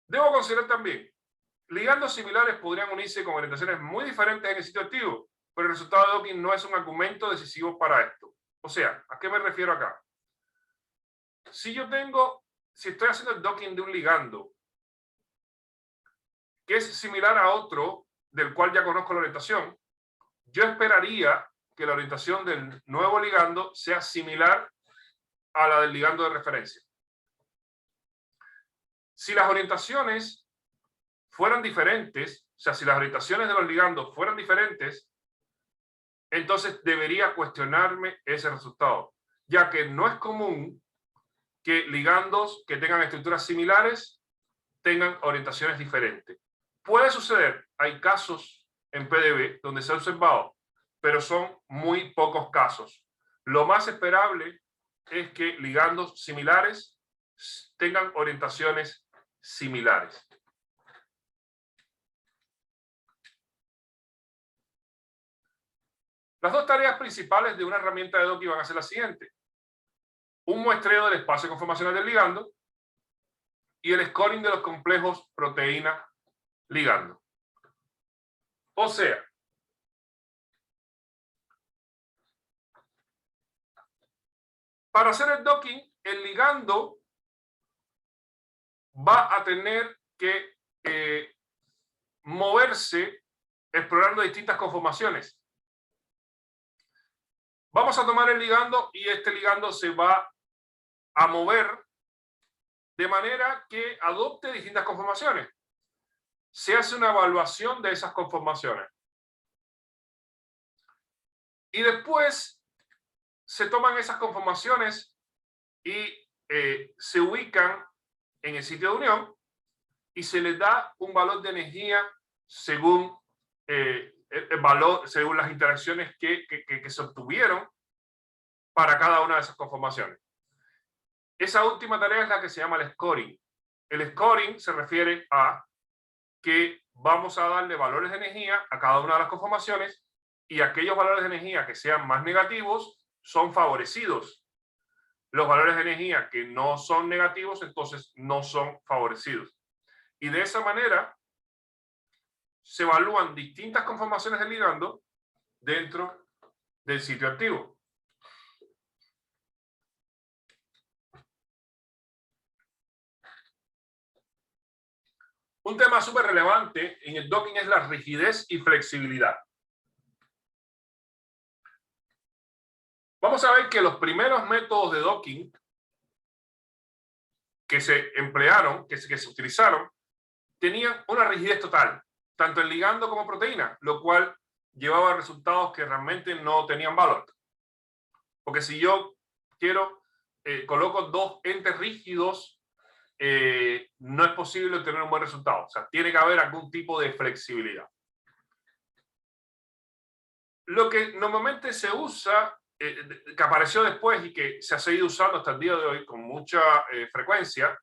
Speaker 1: Debo considerar también, ligandos similares podrían unirse con orientaciones muy diferentes en el sitio activo, pero el resultado de docking no es un argumento decisivo para esto. O sea, ¿a qué me refiero acá? Si estoy haciendo el docking de un ligando que es similar a otro del cual ya conozco la orientación, yo esperaría que la orientación del nuevo ligando sea similar a la del ligando de referencia. Si las orientaciones fueran diferentes, o sea, si las orientaciones de los ligandos fueran diferentes, entonces debería cuestionarme ese resultado, ya que no es común que ligandos que tengan estructuras similares tengan orientaciones diferentes. Puede suceder, hay casos en PDB donde se ha observado, pero son muy pocos casos. Lo más esperable es que ligandos similares tengan orientaciones similares. Las dos tareas principales de una herramienta de docking van a ser las siguientes: un muestreo del espacio conformacional del ligando y el scoring de los complejos proteína-ligando. O sea, para hacer el docking, el ligando va a tener que moverse explorando distintas conformaciones. Vamos a tomar el ligando y este ligando se va a mover de manera que adopte distintas conformaciones. Se hace una evaluación de esas conformaciones. Y después se toman esas conformaciones y se ubican en el sitio de unión y se les da un valor de energía según el valor, según las interacciones que se obtuvieron para cada una de esas conformaciones. Esa última tarea es la que se llama el scoring. El scoring se refiere a que vamos a darle valores de energía a cada una de las conformaciones y aquellos valores de energía que sean más negativos son favorecidos. Los valores de energía que no son negativos, entonces no son favorecidos. Y de esa manera se evalúan distintas conformaciones del ligando dentro del sitio activo. Un tema súper relevante en el docking es la rigidez y flexibilidad. Vamos a ver que los primeros métodos de docking que se emplearon, que se utilizaron, tenían una rigidez total, tanto en ligando como proteína, lo cual llevaba a resultados que realmente no tenían valor. Porque si yo quiero, coloco dos entes rígidos, no es posible obtener un buen resultado. O sea, tiene que haber algún tipo de flexibilidad. Lo que normalmente se usa, que apareció después y que se ha seguido usando hasta el día de hoy con mucha frecuencia,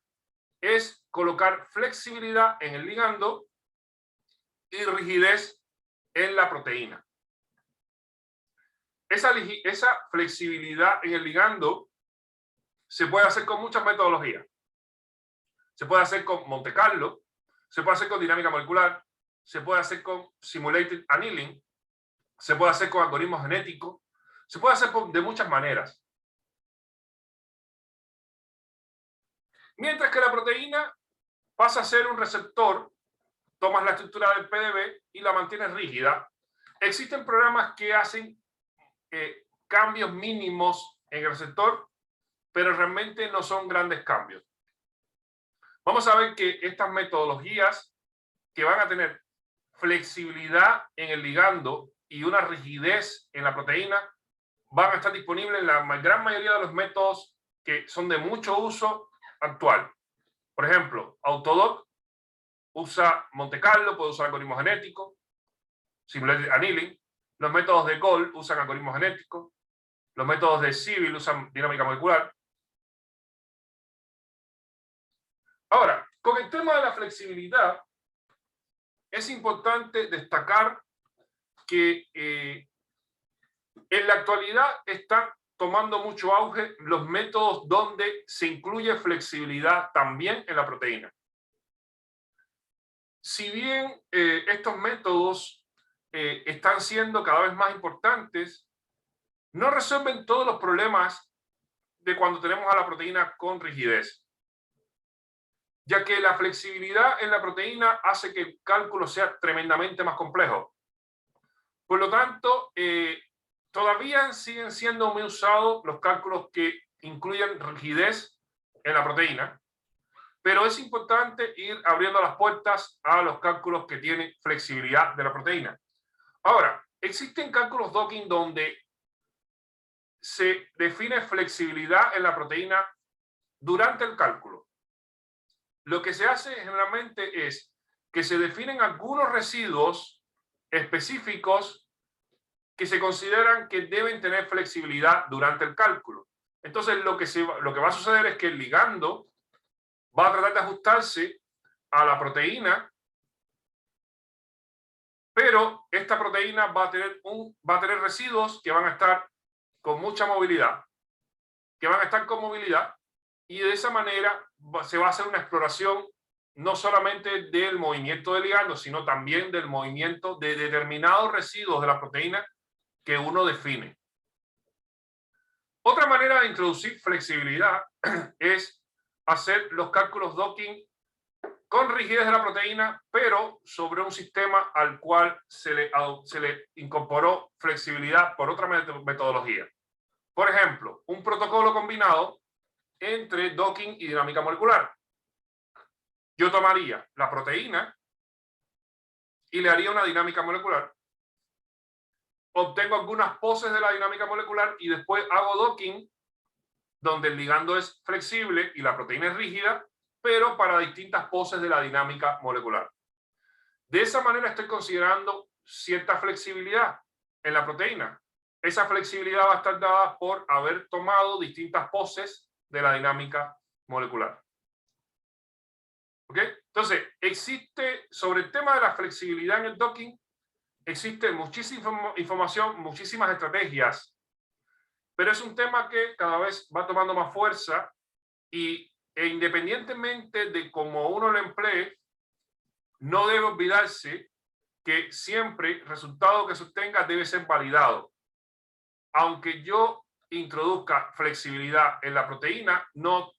Speaker 1: es colocar flexibilidad en el ligando y rigidez en la proteína. Esa flexibilidad en el ligando se puede hacer con muchas metodologías. Se puede hacer con Monte Carlo, se puede hacer con dinámica molecular, se puede hacer con simulated annealing, se puede hacer con algoritmos genéticos, se puede hacer de muchas maneras. Mientras que la proteína pasa a ser un receptor, tomas la estructura del PDB y la mantienes rígida. Existen programas que hacen cambios mínimos en el receptor, pero realmente no son grandes cambios. Vamos a ver que estas metodologías que van a tener flexibilidad en el ligando y una rigidez en la proteína van a estar disponibles en la gran mayoría de los métodos que son de mucho uso actual. Por ejemplo, Autodoc usa Monte Carlo, puede usar algoritmos genéticos, simulated annealing. Los métodos de Gold usan algoritmos genéticos. Los métodos de Civil usan dinámica molecular. Ahora, con el tema de la flexibilidad, es importante destacar que en la actualidad están tomando mucho auge los métodos donde se incluye flexibilidad también en la proteína. Si bien estos métodos están siendo cada vez más importantes, no resuelven todos los problemas de cuando tenemos a la proteína con rigidez, ya que la flexibilidad en la proteína hace que el cálculo sea tremendamente más complejo. Por lo tanto, todavía siguen siendo muy usados los cálculos que incluyen rigidez en la proteína, pero es importante ir abriendo las puertas a los cálculos que tienen flexibilidad de la proteína. Ahora, existen cálculos docking donde se define flexibilidad en la proteína durante el cálculo. Lo que se hace generalmente es que se definen algunos residuos específicos que se consideran que deben tener flexibilidad durante el cálculo. Entonces, lo que va a suceder es que el ligando va a tratar de ajustarse a la proteína, pero esta proteína va a tener residuos que van a estar con mucha movilidad, y de esa manera se va a hacer una exploración no solamente del movimiento del ligando, sino también del movimiento de determinados residuos de la proteína que uno define. Otra manera de introducir flexibilidad es hacer los cálculos docking con rigidez de la proteína, pero sobre un sistema al cual se le incorporó flexibilidad por otra metodología. Por ejemplo, un protocolo combinado entre docking y dinámica molecular. Yo tomaría la proteína y le haría una dinámica molecular. Obtengo algunas poses de la dinámica molecular y después hago docking, donde el ligando es flexible y la proteína es rígida, pero para distintas poses de la dinámica molecular. De esa manera estoy considerando cierta flexibilidad en la proteína. Esa flexibilidad va a estar dada por haber tomado distintas poses de la dinámica molecular. ¿Ok? Entonces, existe, sobre el tema de la flexibilidad en el docking, existe muchísima información, muchísimas estrategias, pero es un tema que cada vez va tomando más fuerza e independientemente de cómo uno lo emplee, no debe olvidarse que siempre el resultado que se obtenga debe ser validado. Aunque yo introduzca flexibilidad en la proteína, no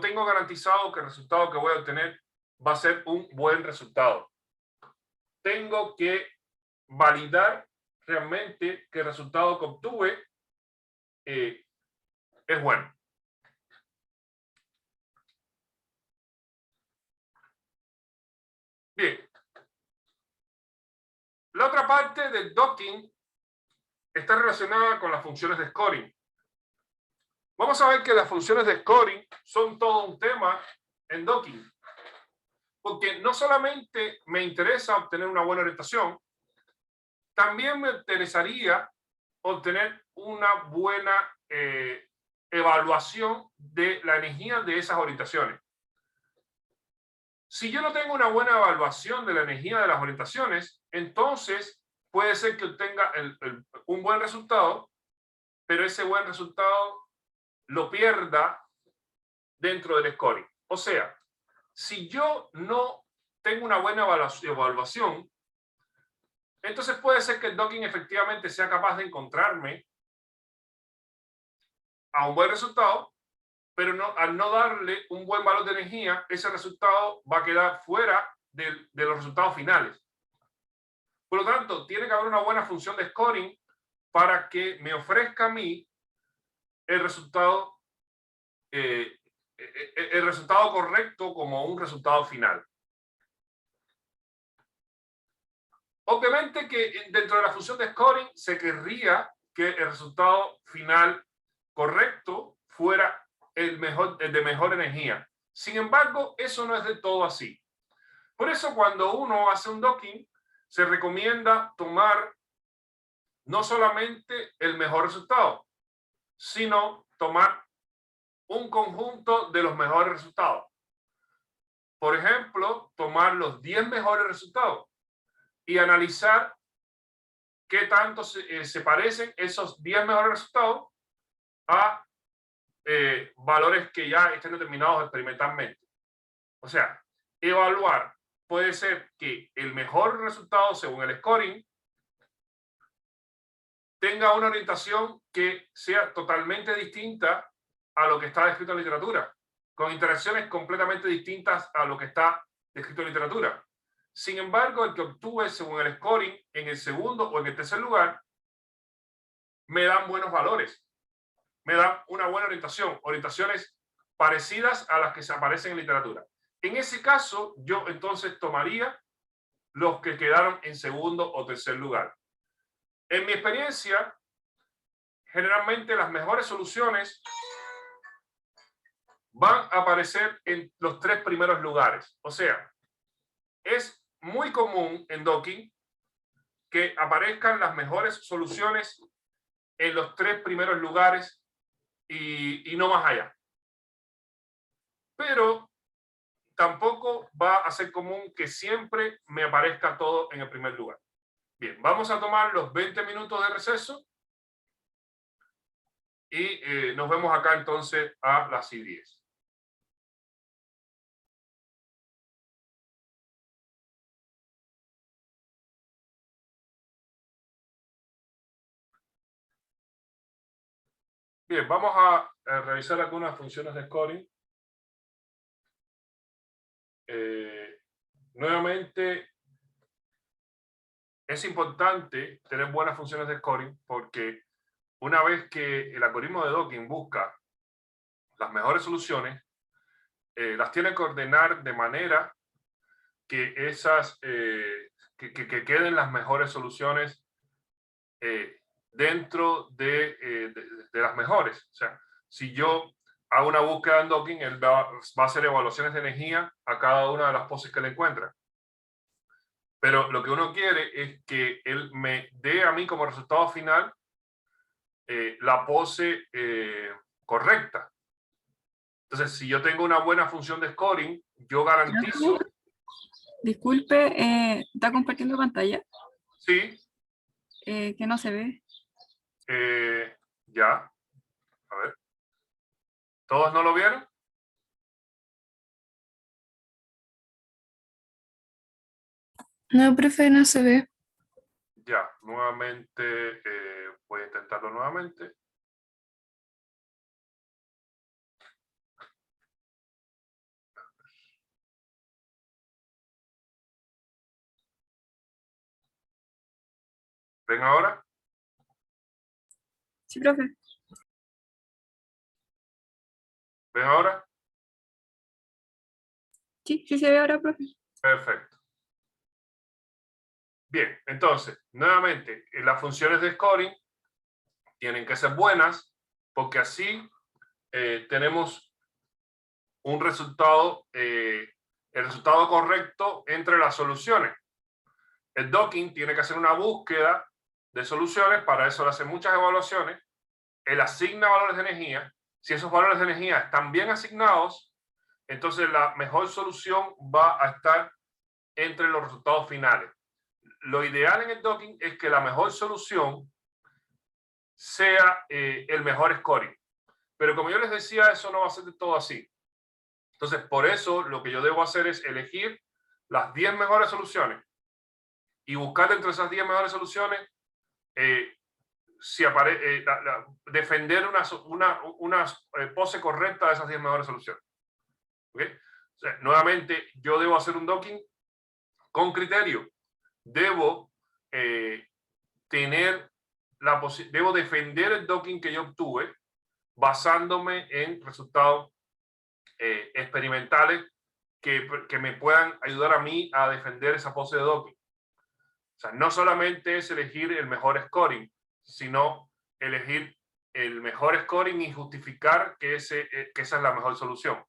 Speaker 1: tengo garantizado que el resultado que voy a obtener va a ser un buen resultado. Tengo que validar realmente que el resultado que obtuve es bueno. parte del docking está relacionada con las funciones de scoring. Vamos a ver que las funciones de scoring son todo un tema en docking. Porque no solamente me interesa obtener una buena orientación, también me interesaría obtener una buena evaluación de la energía de esas orientaciones. Si yo no tengo una buena evaluación de la energía de las orientaciones, entonces puede ser que obtenga un buen resultado, pero ese buen resultado lo pierda dentro del scoring. O sea, si yo no tengo una buena evaluación, entonces puede ser que el docking efectivamente sea capaz de encontrarme a un buen resultado, pero al no darle un buen valor de energía, ese resultado va a quedar fuera de los resultados finales. Por lo tanto, tiene que haber una buena función de scoring para que me ofrezca a mí el resultado correcto como un resultado final. Obviamente que dentro de la función de scoring se querría que el resultado final correcto fuera el de mejor energía. Sin embargo, eso no es de todo así. Por eso cuando uno hace un docking, se recomienda tomar no solamente el mejor resultado, sino tomar un conjunto de los mejores resultados. Por ejemplo, tomar los 10 mejores resultados y analizar qué tanto se parecen esos 10 mejores resultados a valores que ya estén determinados experimentalmente. O sea, evaluar puede ser que el mejor resultado según el scoring tenga una orientación que sea totalmente distinta a lo que está descrito en literatura, con interacciones completamente distintas a lo que está descrito en literatura. Sin embargo, el que obtuve según el scoring en el segundo o en el tercer lugar me dan buenos valores, me dan una buena orientación, orientaciones parecidas a las que se aparecen en literatura. En ese caso, yo entonces tomaría los que quedaron en segundo o tercer lugar. En mi experiencia, generalmente las mejores soluciones van a aparecer en los 3 primeros lugares. O sea, es muy común en docking que aparezcan las mejores soluciones en los 3 primeros lugares y no más allá. Pero tampoco va a ser común que siempre me aparezca todo en el primer lugar. Bien, vamos a tomar los 20 minutos de receso y nos vemos acá entonces a las 10. Bien, vamos a revisar algunas funciones de scoring. Nuevamente, es importante tener buenas funciones de scoring porque una vez que el algoritmo de docking busca las mejores soluciones, las tiene que ordenar de manera que que queden las mejores soluciones dentro de las mejores. O sea, si yo hago una búsqueda en docking, él va a hacer evaluaciones de energía a cada una de las poses que le encuentra. Pero lo que uno quiere es que él me dé a mí como resultado final la pose correcta. Entonces, si yo tengo una buena función de scoring, yo garantizo...
Speaker 2: Disculpe, ¿está compartiendo pantalla?
Speaker 1: Sí.
Speaker 2: Que no se ve.
Speaker 1: Ya. A ver. ¿Todos no lo vieron?
Speaker 2: No, profe, no se ve.
Speaker 1: Ya. Nuevamente, voy a intentarlo nuevamente. ¿Ven ahora?
Speaker 2: Sí, profe.
Speaker 1: ¿Ven ahora?
Speaker 2: Sí, sí se ve ahora, profe.
Speaker 1: Perfecto. Bien, entonces, nuevamente, las funciones de scoring tienen que ser buenas porque así tenemos un resultado, el resultado correcto entre las soluciones. El docking tiene que hacer una búsqueda de soluciones, para eso le hace muchas evaluaciones, él asigna valores de energía. Si esos valores de energía están bien asignados, entonces la mejor solución va a estar entre los resultados finales. Lo ideal en el docking es que la mejor solución sea el mejor scoring. Pero como yo les decía, eso no va a ser de todo así. Entonces, por eso lo que yo debo hacer es elegir las 10 mejores soluciones y buscar entre esas 10 mejores soluciones defender una pose correcta de esas 10 mejores soluciones. ¿Okay? O sea, nuevamente, yo debo hacer un docking con criterio. Debo debo defender el docking que yo obtuve basándome en resultados experimentales que me puedan ayudar a mí a defender esa pose de docking. O sea, no solamente es elegir el mejor scoring, sino elegir el mejor scoring y justificar que esa es la mejor solución.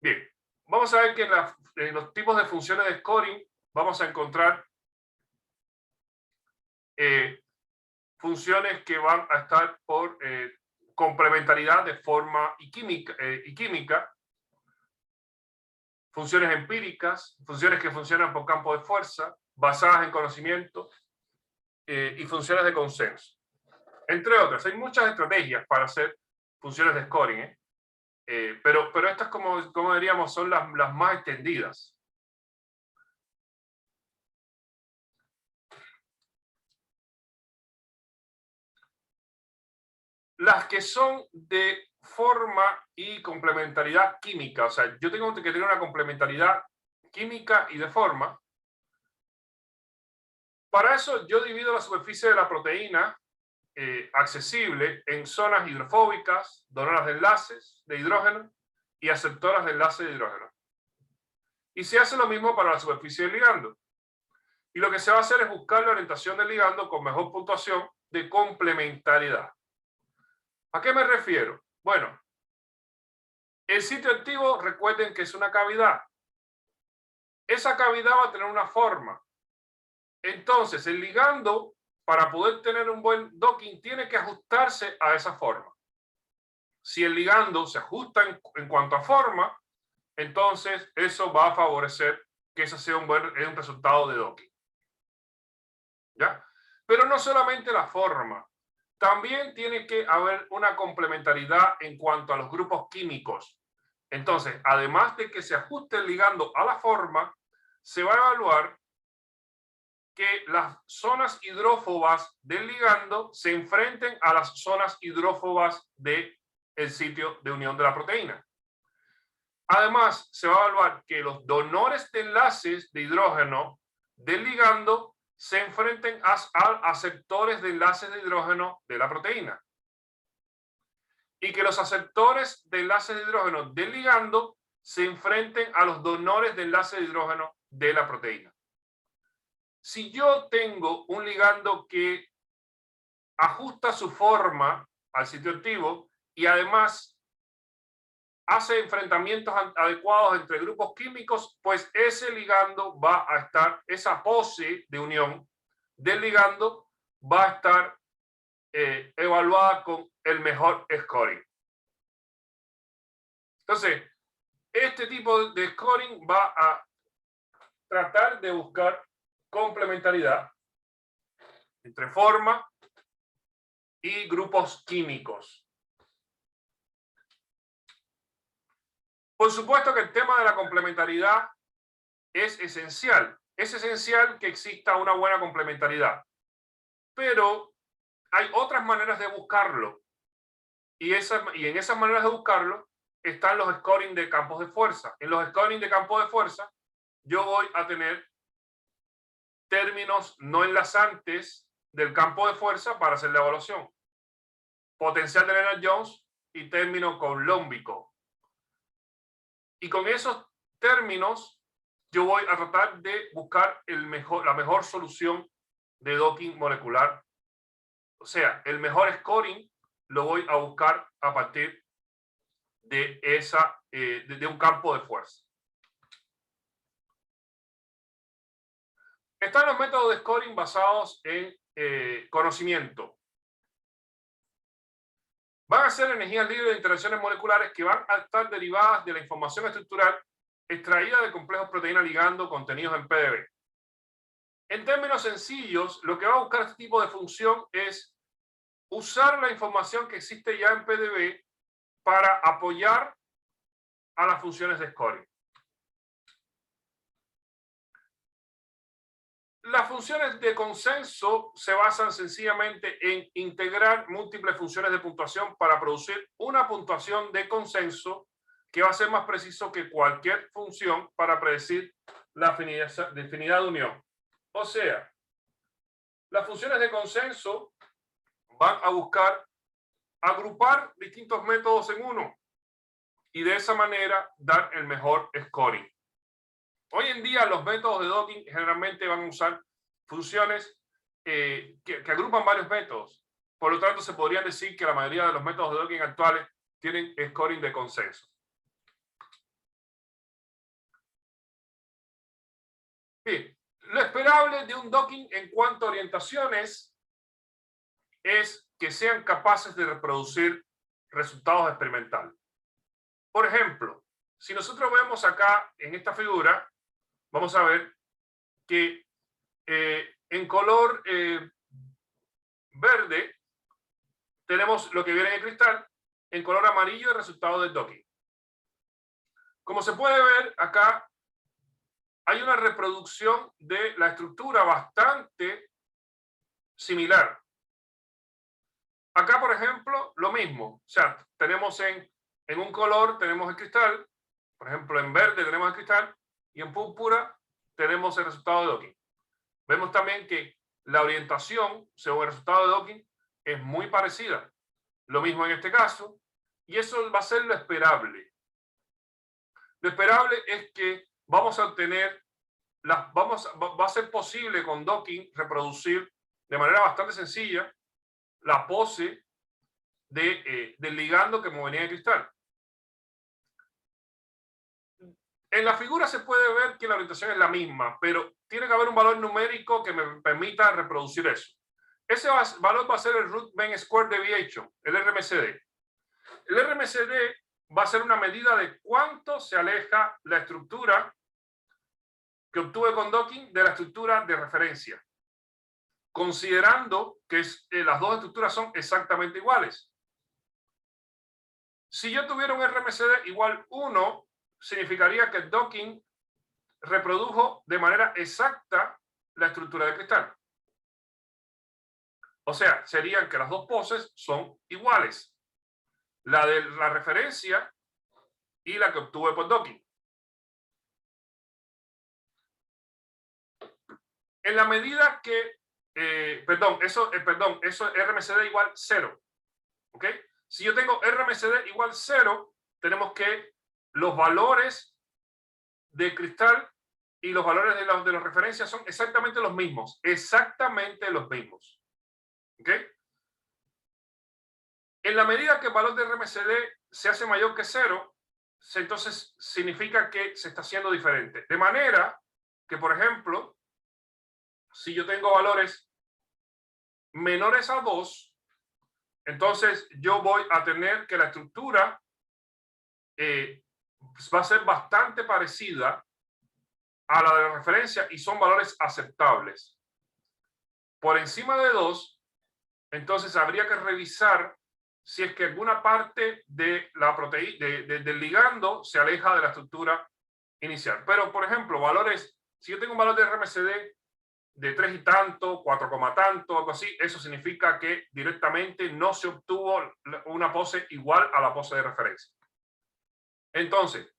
Speaker 1: Bien, vamos a ver que en los tipos de funciones de scoring vamos a encontrar funciones que van a estar por complementariedad de forma y química, funciones empíricas, funciones que funcionan por campo de fuerza, basadas en conocimiento, y funciones de consenso. Entre otras, hay muchas estrategias para hacer funciones de scoring, pero estas, como diríamos, son las más extendidas. Las que son de forma y complementariedad química, o sea, yo tengo que tener una complementariedad química y de forma. Para eso yo divido la superficie de la proteína accesible en zonas hidrofóbicas, donoras de enlaces de hidrógeno y aceptoras de enlaces de hidrógeno. Y se hace lo mismo para la superficie del ligando. Y lo que se va a hacer es buscar la orientación del ligando con mejor puntuación de complementariedad. ¿A qué me refiero? Bueno, el sitio activo, recuerden que es una cavidad. Esa cavidad va a tener una forma. Entonces, el ligando, para poder tener un buen docking, tiene que ajustarse a esa forma. Si el ligando se ajusta en cuanto a forma, entonces eso va a favorecer que ese sea un resultado de docking. ¿Ya? Pero no solamente la forma, también tiene que haber una complementariedad en cuanto a los grupos químicos. Entonces, además de que se ajuste el ligando a la forma, se va a evaluar que las zonas hidrófobas del ligando se enfrenten a las zonas hidrófobas del sitio de unión de la proteína. Además, se va a evaluar que los donores de enlaces de hidrógeno del ligando se enfrenten a aceptores de enlaces de hidrógeno de la proteína. Y que los aceptores de enlaces de hidrógeno del ligando se enfrenten a los donores de enlaces de hidrógeno de la proteína. Si yo tengo un ligando que ajusta su forma al sitio activo y además hace enfrentamientos adecuados entre grupos químicos, pues ese ligando va a estar, esa pose de unión del ligando va a estar evaluada con el mejor scoring. Entonces, este tipo de scoring va a tratar de buscar complementariedad entre forma y grupos químicos. Por supuesto que el tema de la complementariedad es esencial. Es esencial que exista una buena complementariedad. Pero hay otras maneras de buscarlo. Y en esas maneras de buscarlo están los scoring de campos de fuerza. En los scoring de campos de fuerza, yo voy a tener términos no enlazantes del campo de fuerza para hacer la evaluación. Potencial de Lennard-Jones y término colómbico. Y con esos términos yo voy a tratar de buscar la mejor solución de docking molecular. O sea, el mejor scoring lo voy a buscar a partir de de un campo de fuerza. Están los métodos de scoring basados en conocimiento. Van a ser energías libres de interacciones moleculares que van a estar derivadas de la información estructural extraída de complejos proteína-ligando contenidos en PDB. En términos sencillos, lo que va a buscar este tipo de función es usar la información que existe ya en PDB para apoyar a las funciones de scoring. Las funciones de consenso se basan sencillamente en integrar múltiples funciones de puntuación para producir una puntuación de consenso que va a ser más preciso que cualquier función para predecir la afinidad de unión. O sea, las funciones de consenso van a buscar agrupar distintos métodos en uno y de esa manera dar el mejor scoring. Hoy en día los métodos de docking generalmente van a usar funciones que agrupan varios métodos. Por lo tanto, se podría decir que la mayoría de los métodos de docking actuales tienen scoring de consenso. Bien, lo esperable de un docking en cuanto a orientaciones es que sean capaces de reproducir resultados experimentales. Por ejemplo, si nosotros vemos acá en esta figura, vamos a ver que en color verde tenemos lo que viene en el cristal, en color amarillo el resultado del docking. Como se puede ver acá, hay una reproducción de la estructura bastante similar. Acá, por ejemplo, lo mismo. O sea, tenemos en un color tenemos el cristal, por ejemplo, en verde tenemos el cristal, y en púrpura tenemos el resultado de docking. Vemos también que la orientación según el resultado de docking es muy parecida. Lo mismo en este caso, y eso va a ser lo esperable. Lo esperable es que vamos a obtener, va a ser posible con docking reproducir de manera bastante sencilla la pose del ligando que venía de cristal. En la figura se puede ver que la orientación es la misma, pero tiene que haber un valor numérico que me permita reproducir eso. Ese valor va a ser el root mean square deviation, el RMSD. El RMSD va a ser una medida de cuánto se aleja la estructura que obtuve con docking de la estructura de referencia, considerando que las dos estructuras son exactamente iguales. Si yo tuviera un RMSD igual 1, significaría que el docking reprodujo de manera exacta la estructura de cristal. O sea, serían que las dos poses son iguales. La de la referencia y la que obtuve por docking. En la medida que, eso es RMSD igual 0. ¿Ok? Si yo tengo RMSD igual 0, tenemos que los valores de cristal y los valores de las referencias son exactamente los mismos. Exactamente los mismos. ¿Ok? En la medida que el valor de RMSD se hace mayor que 0, entonces significa que se está haciendo diferente. De manera que, por ejemplo, si yo tengo valores menores a 2, entonces yo voy a tener que la estructura va a ser bastante parecida a la de la referencia y son valores aceptables. Por encima de 2, entonces habría que revisar si es que alguna parte de la proteína del ligando se aleja de la estructura inicial. Pero, por ejemplo, valores, si yo tengo un valor de RMSD de 3 y tanto, 4, tanto, algo así, eso significa que directamente no se obtuvo una pose igual a la pose de referencia. Entonces,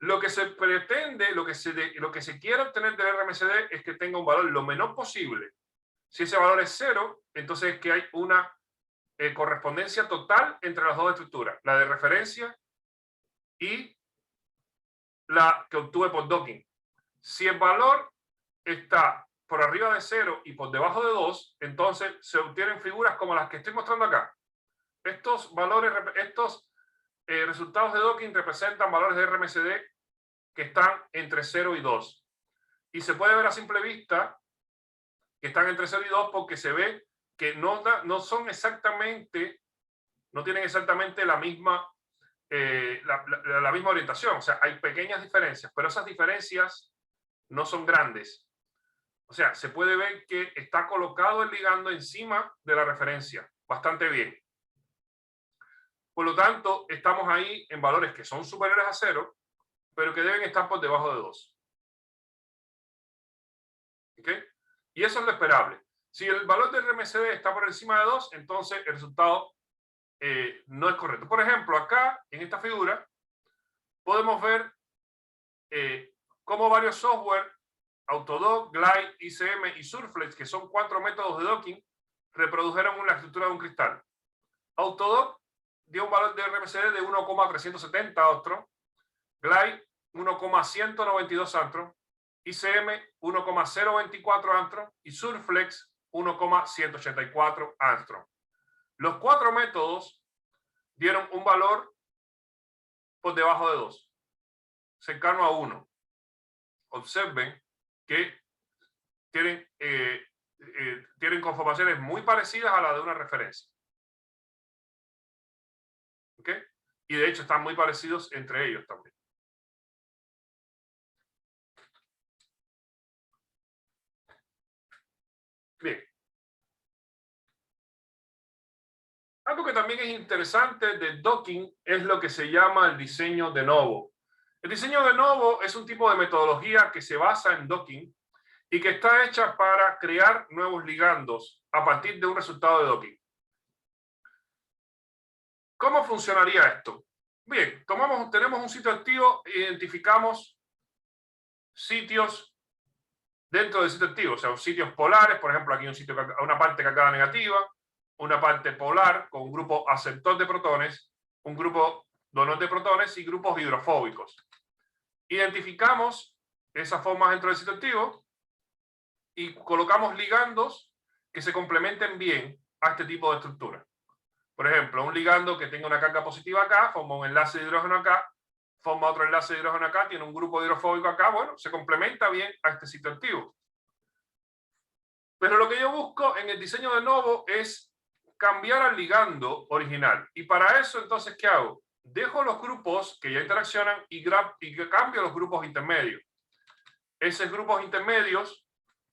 Speaker 1: lo que se pretende, lo que se quiere obtener del RMSD es que tenga un valor lo menor posible. Si ese valor es 0, entonces es que hay una correspondencia total entre las dos estructuras, la de referencia y la que obtuve por docking. Si el valor está por arriba de 0 y por debajo de 2, entonces se obtienen figuras como las que estoy mostrando acá. Estos valores, resultados de docking representan valores de RMSD que están entre 0 y 2. Y se puede ver a simple vista que están entre 0 y 2 porque se ve que no son exactamente, no tienen exactamente la misma, la misma orientación. O sea, hay pequeñas diferencias, pero esas diferencias no son grandes. O sea, se puede ver que está colocado el ligando encima de la referencia. Bastante bien. Por lo tanto, estamos ahí en valores que son superiores a 0, pero que deben estar por debajo de 2. ¿Ok? Y eso es lo esperable. Si el valor de RMSD está por encima de 2, entonces el resultado no es correcto. Por ejemplo, acá, en esta figura, podemos ver cómo varios software, Autodock, Glide, ICM y Surflex, que son 4 métodos de docking, reprodujeron la estructura de un cristal. Autodock dio un valor de RMSD de 1,370 angstrom, Glide 1,192 angstrom, ICM 1,024 angstrom y Surflex 1,184 angstrom. Los 4 métodos dieron un valor por debajo de 2, cercano a 1. Observen que tienen conformaciones muy parecidas a la de una referencia. ¿Ok? Y de hecho están muy parecidos entre ellos también. Bien. Algo que también es interesante del docking es lo que se llama el diseño de novo. El diseño de novo es un tipo de metodología que se basa en docking y que está hecha para crear nuevos ligandos a partir de un resultado de docking. ¿Cómo funcionaría esto? Bien, tenemos un sitio activo e identificamos sitios dentro del sitio activo, o sea, sitios polares, por ejemplo, aquí una parte cargada negativa, una parte polar con un grupo aceptor de protones, un grupo donor de protones y grupos hidrofóbicos. Identificamos esas formas dentro del sitio activo y colocamos ligandos que se complementen bien a este tipo de estructura. Por ejemplo, un ligando que tenga una carga positiva acá, forma un enlace de hidrógeno acá, forma otro enlace de hidrógeno acá, tiene un grupo hidrofóbico acá, bueno, se complementa bien a este sitio activo. Pero lo que yo busco en el diseño de novo es cambiar al ligando original. Y para eso, entonces, ¿qué hago? Dejo los grupos que ya interaccionan y cambio los grupos intermedios. Esos grupos intermedios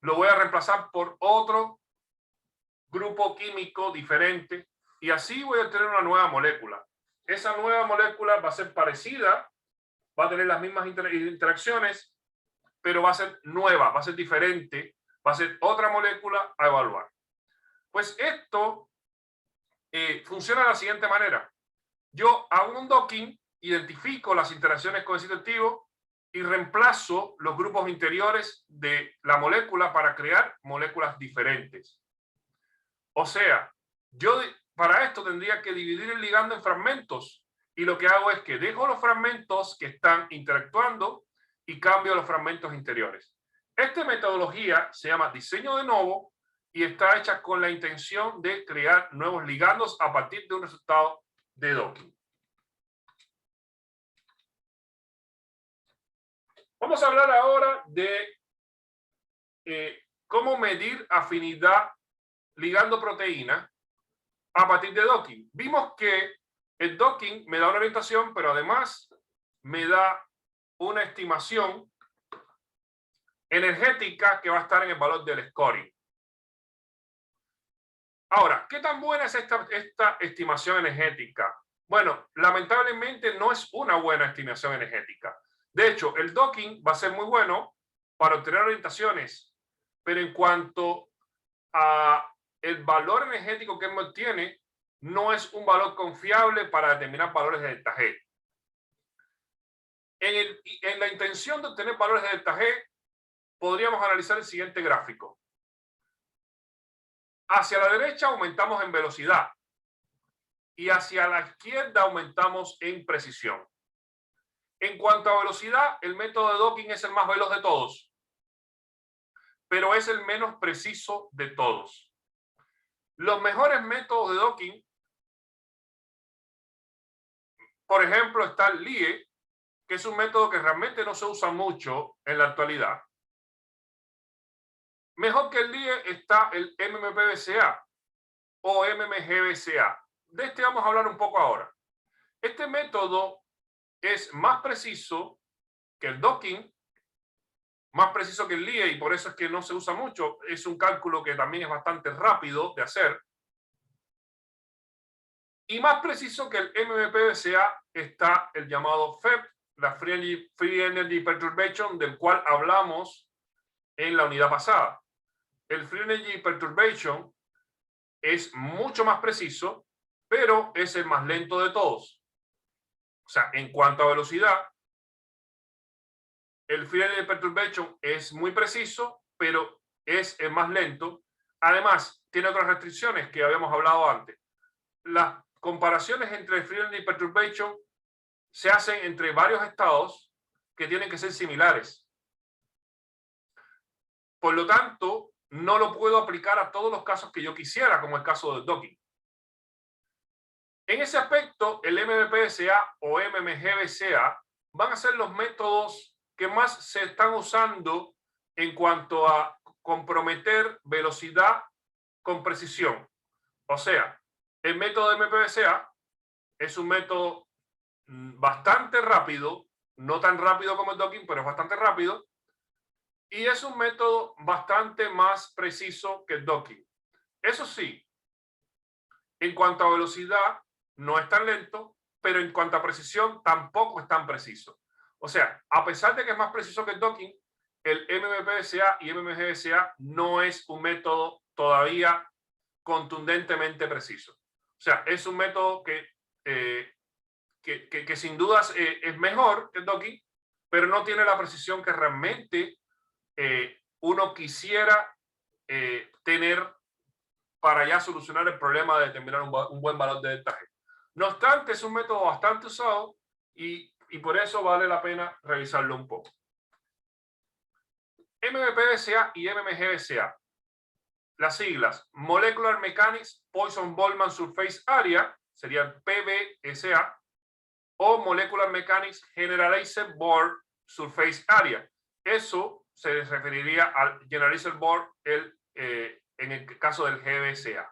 Speaker 1: lo voy a reemplazar por otro grupo químico diferente y así voy a tener una nueva molécula. Esa nueva molécula va a ser parecida, va a tener las mismas interacciones, pero va a ser nueva, va a ser diferente, va a ser otra molécula a evaluar. Pues esto funciona de la siguiente manera. Yo hago un docking, identifico las interacciones con el sitio activo y reemplazo los grupos interiores de la molécula para crear moléculas diferentes. O sea, yo para esto tendría que dividir el ligando en fragmentos y lo que hago es que dejo los fragmentos que están interactuando y cambio los fragmentos interiores. Esta metodología se llama diseño de novo y está hecha con la intención de crear nuevos ligandos a partir de un resultado de docking. Vamos a hablar ahora de cómo medir afinidad ligando-proteína a partir de docking. Vimos que el docking me da una orientación, pero además me da una estimación energética que va a estar en el valor del scoring. Ahora, ¿qué tan buena es esta estimación energética? Bueno, lamentablemente no es una buena estimación energética. De hecho, el docking va a ser muy bueno para obtener orientaciones, pero en cuanto a el valor energético que me obtiene, no es un valor confiable para determinar valores de delta G. En la intención de obtener valores de delta G, podríamos analizar el siguiente gráfico. Hacia la derecha aumentamos en velocidad y hacia la izquierda aumentamos en precisión. En cuanto a velocidad, el método de docking es el más veloz de todos, pero es el menos preciso de todos. Los mejores métodos de docking, por ejemplo, está el LIE, que es un método que realmente no se usa mucho en la actualidad. Mejor que el LIE está el MMPVCA o MMGVCA. De este vamos a hablar un poco ahora. Este método es más preciso que el docking, más preciso que el LIE, y por eso es que no se usa mucho. Es un cálculo que también es bastante rápido de hacer. Y más preciso que el MMPVCA está el llamado FEP, la Free Energy Perturbation, del cual hablamos en la unidad pasada. El Free Energy Perturbation es mucho más preciso, pero es el más lento de todos. O sea, en cuanto a velocidad, el Free Energy Perturbation es muy preciso, pero es el más lento. Además, tiene otras restricciones que habíamos hablado antes. Las comparaciones entre el Free Energy Perturbation se hacen entre varios estados que tienen que ser similares. Por lo tanto, no lo puedo aplicar a todos los casos que yo quisiera, como el caso del docking. En ese aspecto, el MMPVCA o MMGVCA van a ser los métodos que más se están usando en cuanto a comprometer velocidad con precisión. O sea, el método de MPVCA es un método bastante rápido, no tan rápido como el docking, pero es bastante rápido, y es un método bastante más preciso que el docking. Eso sí, en cuanto a velocidad, no es tan lento, pero en cuanto a precisión, tampoco es tan preciso. O sea, a pesar de que es más preciso que el docking, el MMPVCA y MMGVCA no es un método todavía contundentemente preciso. O sea, es un método que sin dudas es mejor que el docking, pero no tiene la precisión que realmente uno quisiera tener para ya solucionar el problema de determinar un buen valor de deltaje. No obstante, es un método bastante usado y por eso vale la pena revisarlo un poco. MMPVCA y MMGVCA. Las siglas Molecular Mechanics Poisson-Boltzmann Surface Area, sería PBSA, o Molecular Mechanics Generalized Bohr Surface Area. Eso se referiría al Generalized Bohr en el caso del GVCA.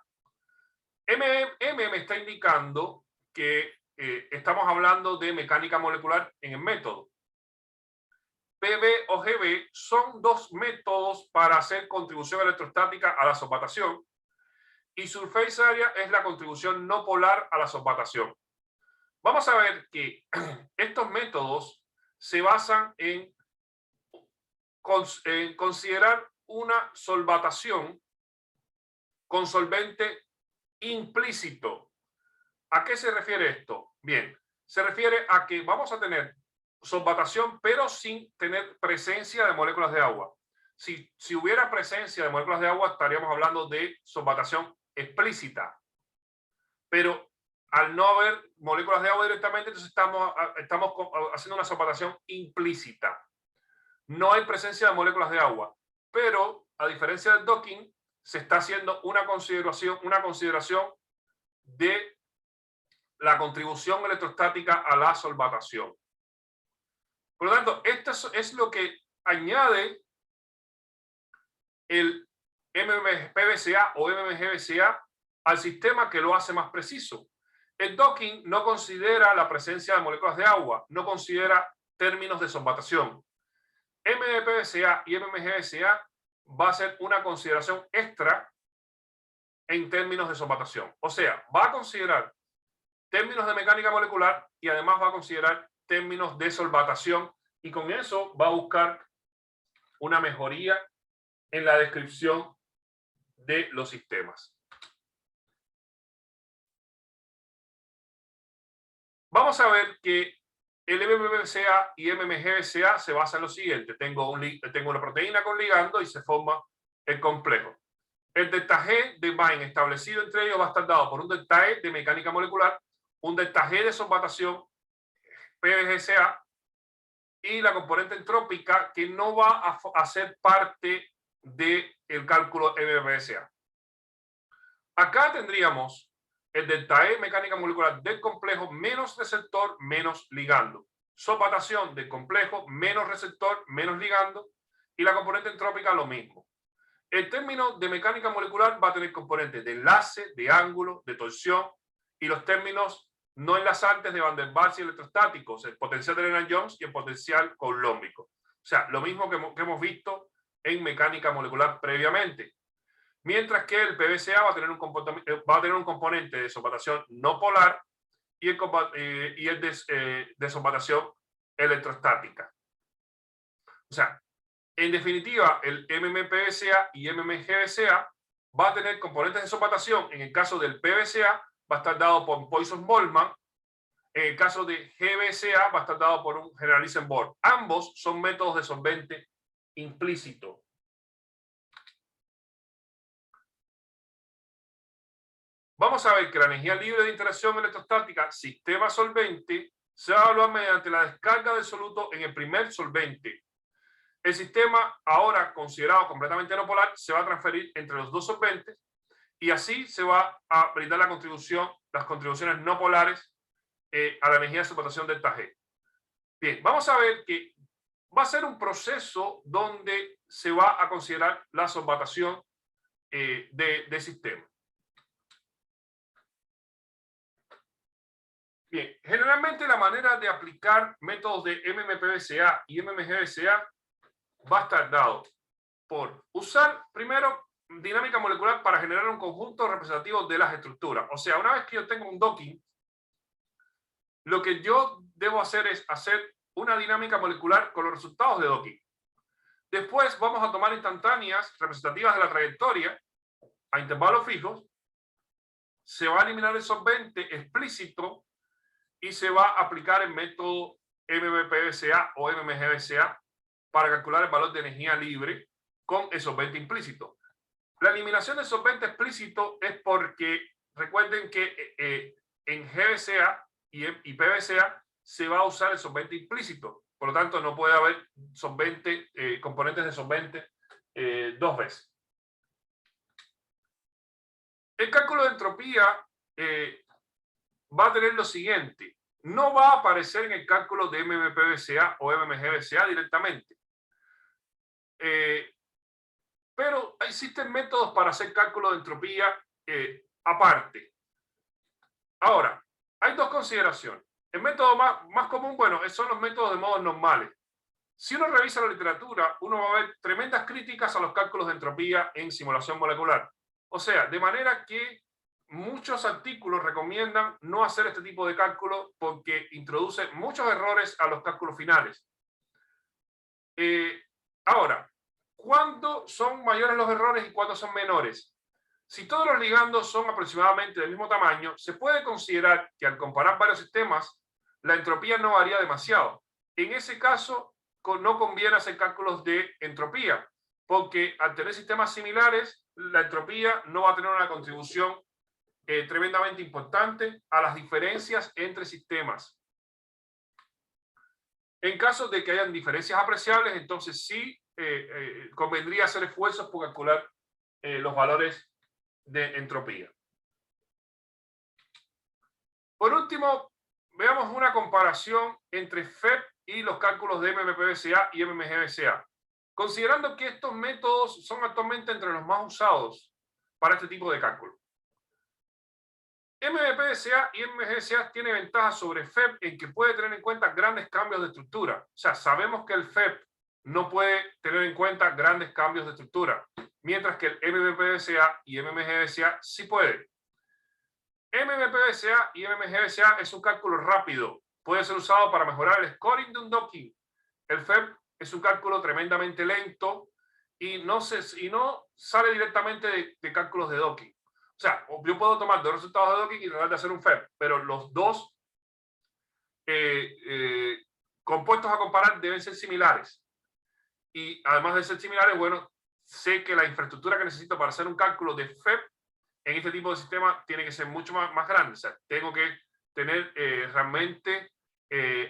Speaker 1: me está indicando que estamos hablando de mecánica molecular en el método. PB o GB son dos métodos para hacer contribución electrostática a la solvatación, y Surface Area es la contribución no polar a la solvatación. Vamos a ver que estos métodos se basan en considerar una solvatación con solvente implícito. ¿A qué se refiere esto? Bien, se refiere a que vamos a tener solvatación, pero sin tener presencia de moléculas de agua. Si hubiera presencia de moléculas de agua, estaríamos hablando de solvatación explícita. Pero al no haber moléculas de agua directamente, entonces estamos haciendo una solvatación implícita. No hay presencia de moléculas de agua, pero a diferencia del docking, se está haciendo una consideración de la contribución electrostática a la solvatación. Por lo tanto, esto es lo que añade el MMPVCA o MMGVCA al sistema, que lo hace más preciso. El docking no considera la presencia de moléculas de agua, no considera términos de solvatación. MMPVCA y MMGVCA va a ser una consideración extra en términos de solvatación. O sea, va a considerar términos de mecánica molecular y además va a considerar términos de solvatación, y con eso va a buscar una mejoría en la descripción de los sistemas. Vamos a ver que el MMPVCA y MMGVCA se basa en lo siguiente. Tengo una proteína con ligando y se forma el complejo. El delta G de Bain establecido entre ellos va a estar dado por un delta E de mecánica molecular, un delta G de solvatación PVGCA y la componente entrópica que no va a ser parte del cálculo MPSA. Acá tendríamos el delta E, mecánica molecular del complejo, menos receptor, menos ligando. Solvatación del complejo, menos receptor, menos ligando. Y la componente entrópica lo mismo. El término de mecánica molecular va a tener componentes de enlace, de ángulo, de torsión, y los términos no enlazantes de Van der Waals y electrostáticos, el potencial de Lennard-Jones y el potencial coulombico. O sea, lo mismo que hemos visto en mecánica molecular previamente. Mientras que el PVCA va a tener un componente de solvatación no polar y el de solvatación electrostática. O sea, en definitiva, el MMPVCA y MMGVCA va a tener componentes de solvatación. En el caso del PVCA va a estar dado por Poisson-Boltzmann. En el caso de GVCA va a estar dado por un Generalisen-Born. Ambos son métodos de solvente implícito. Vamos a ver que la energía libre de interacción electrostática sistema-solvente se va a evaluar mediante la descarga del soluto en el primer solvente. El sistema, ahora considerado completamente no polar, se va a transferir entre los dos solventes y así se va a brindar las contribuciones no polares a la energía de solvatación delta G. Bien, vamos a ver que va a ser un proceso donde se va a considerar la solvatación del sistema. Bien, generalmente la manera de aplicar métodos de MMPVCA y MMGVCA va a estar dado por usar primero dinámica molecular para generar un conjunto representativo de las estructuras. O sea, una vez que yo tengo un docking, lo que yo debo hacer es hacer una dinámica molecular con los resultados de docking. Después vamos a tomar instantáneas representativas de la trayectoria a intervalos fijos. Se va a eliminar el solvente explícito y se va a aplicar el método MMPVCA o MMGVCA para calcular el valor de energía libre con el solvente implícito. La eliminación del solvente explícito es porque recuerden que en GVCA y PVCA se va a usar el solvente implícito. Por lo tanto, no puede haber componentes de solvente dos veces. El cálculo de entropía va a tener lo siguiente. No va a aparecer en el cálculo de MMPVCA o MMGVCA directamente. Pero existen métodos para hacer cálculo de entropía aparte. Ahora, hay dos consideraciones. El método más común, bueno, son los métodos de modos normales. Si uno revisa la literatura, uno va a ver tremendas críticas a los cálculos de entropía en simulación molecular. O sea, de manera que muchos artículos recomiendan no hacer este tipo de cálculo porque introduce muchos errores a los cálculos finales. Ahora, ¿cuándo son mayores los errores y cuándo son menores? Si todos los ligandos son aproximadamente del mismo tamaño, se puede considerar que al comparar varios sistemas, la entropía no varía demasiado. En ese caso, no conviene hacer cálculos de entropía, porque al tener sistemas similares, la entropía no va a tener una contribución tremendamente importante a las diferencias entre sistemas. En caso de que hayan diferencias apreciables, entonces sí convendría hacer esfuerzos por calcular los valores de entropía. Por último, veamos una comparación entre FEP y los cálculos de MMPVCA y MMGVCA, considerando que estos métodos son actualmente entre los más usados para este tipo de cálculo. MMPVCA y MMGVCA tienen ventajas sobre FEP en que puede tener en cuenta grandes cambios de estructura. O sea, sabemos que el FEP no puede tener en cuenta grandes cambios de estructura, mientras que el MMPVCA y MMGVCA sí puede. MMPVCA y MMGVCA es un cálculo rápido. Puede ser usado para mejorar el scoring de un docking. El FEP es un cálculo tremendamente lento y no sale directamente de cálculos de docking. O sea, yo puedo tomar dos resultados de docking y tratar de hacer un FEP, pero los dos compuestos a comparar deben ser similares. Y además de ser similares, bueno, sé que la infraestructura que necesito para hacer un cálculo de FEP en este tipo de sistema tiene que ser mucho más grande. O sea, tengo que tener realmente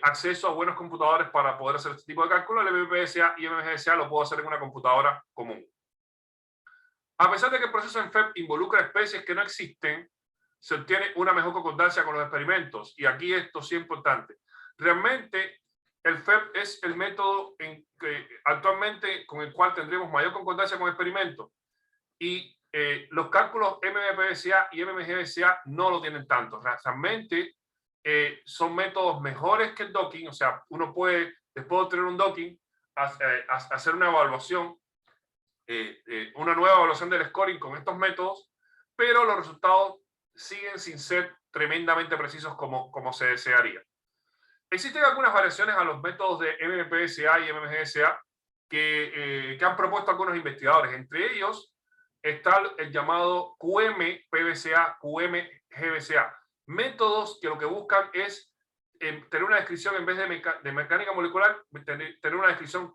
Speaker 1: acceso a buenos computadores para poder hacer este tipo de cálculo. El MPSA y MMGSA lo puedo hacer en una computadora común. A pesar de que el proceso en FEP involucra especies que no existen, se obtiene una mejor concordancia con los experimentos. Y aquí esto sí es importante. Realmente el FEP es el método actualmente con el cual tendremos mayor concordancia con experimentos. Y los cálculos MMPSA y MMGSA no lo tienen tanto. Realmente son métodos mejores que el docking. O sea, uno puede, después de obtener un docking, hacer una evaluación, una nueva evaluación del scoring con estos métodos, pero los resultados siguen sin ser tremendamente precisos como se desearía. Existen algunas variaciones a los métodos de MMPSA y MMGSA que han propuesto algunos investigadores. Entre ellos está el llamado QM-PBSA, QM-GBSA. Métodos que lo que buscan es tener una descripción en vez de mecánica molecular, tener una descripción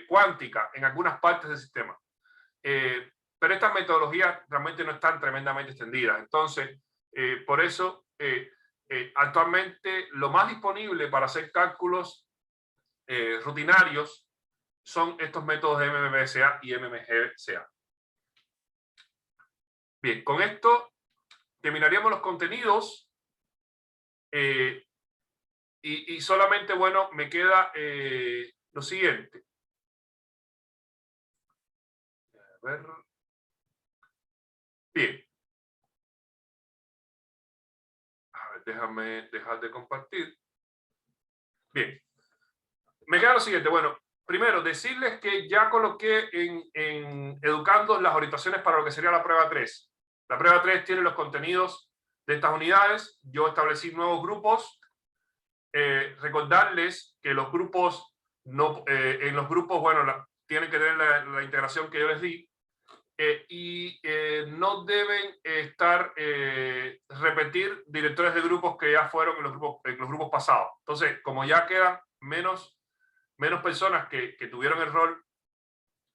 Speaker 1: cuántica en algunas partes del sistema. Pero estas metodologías realmente no están tremendamente extendidas. Entonces, por eso, actualmente lo más disponible para hacer cálculos rutinarios son estos métodos de MMPSA y MMGSA. Bien, con esto terminaríamos los contenidos y solamente, bueno, me queda lo siguiente. A ver. Bien. A ver, déjame dejar de compartir. Bien. Me queda lo siguiente. Bueno, primero, decirles que ya coloqué en Educando las orientaciones para lo que sería la prueba 3. La prueba 3 tiene los contenidos de estas unidades. Yo establecí nuevos grupos. Recordarles que los grupos, en los grupos, bueno, tienen que tener la integración que yo les di. No deben repetir directores de grupos que ya fueron en los grupos pasados. Entonces, como ya quedan menos personas que tuvieron el rol,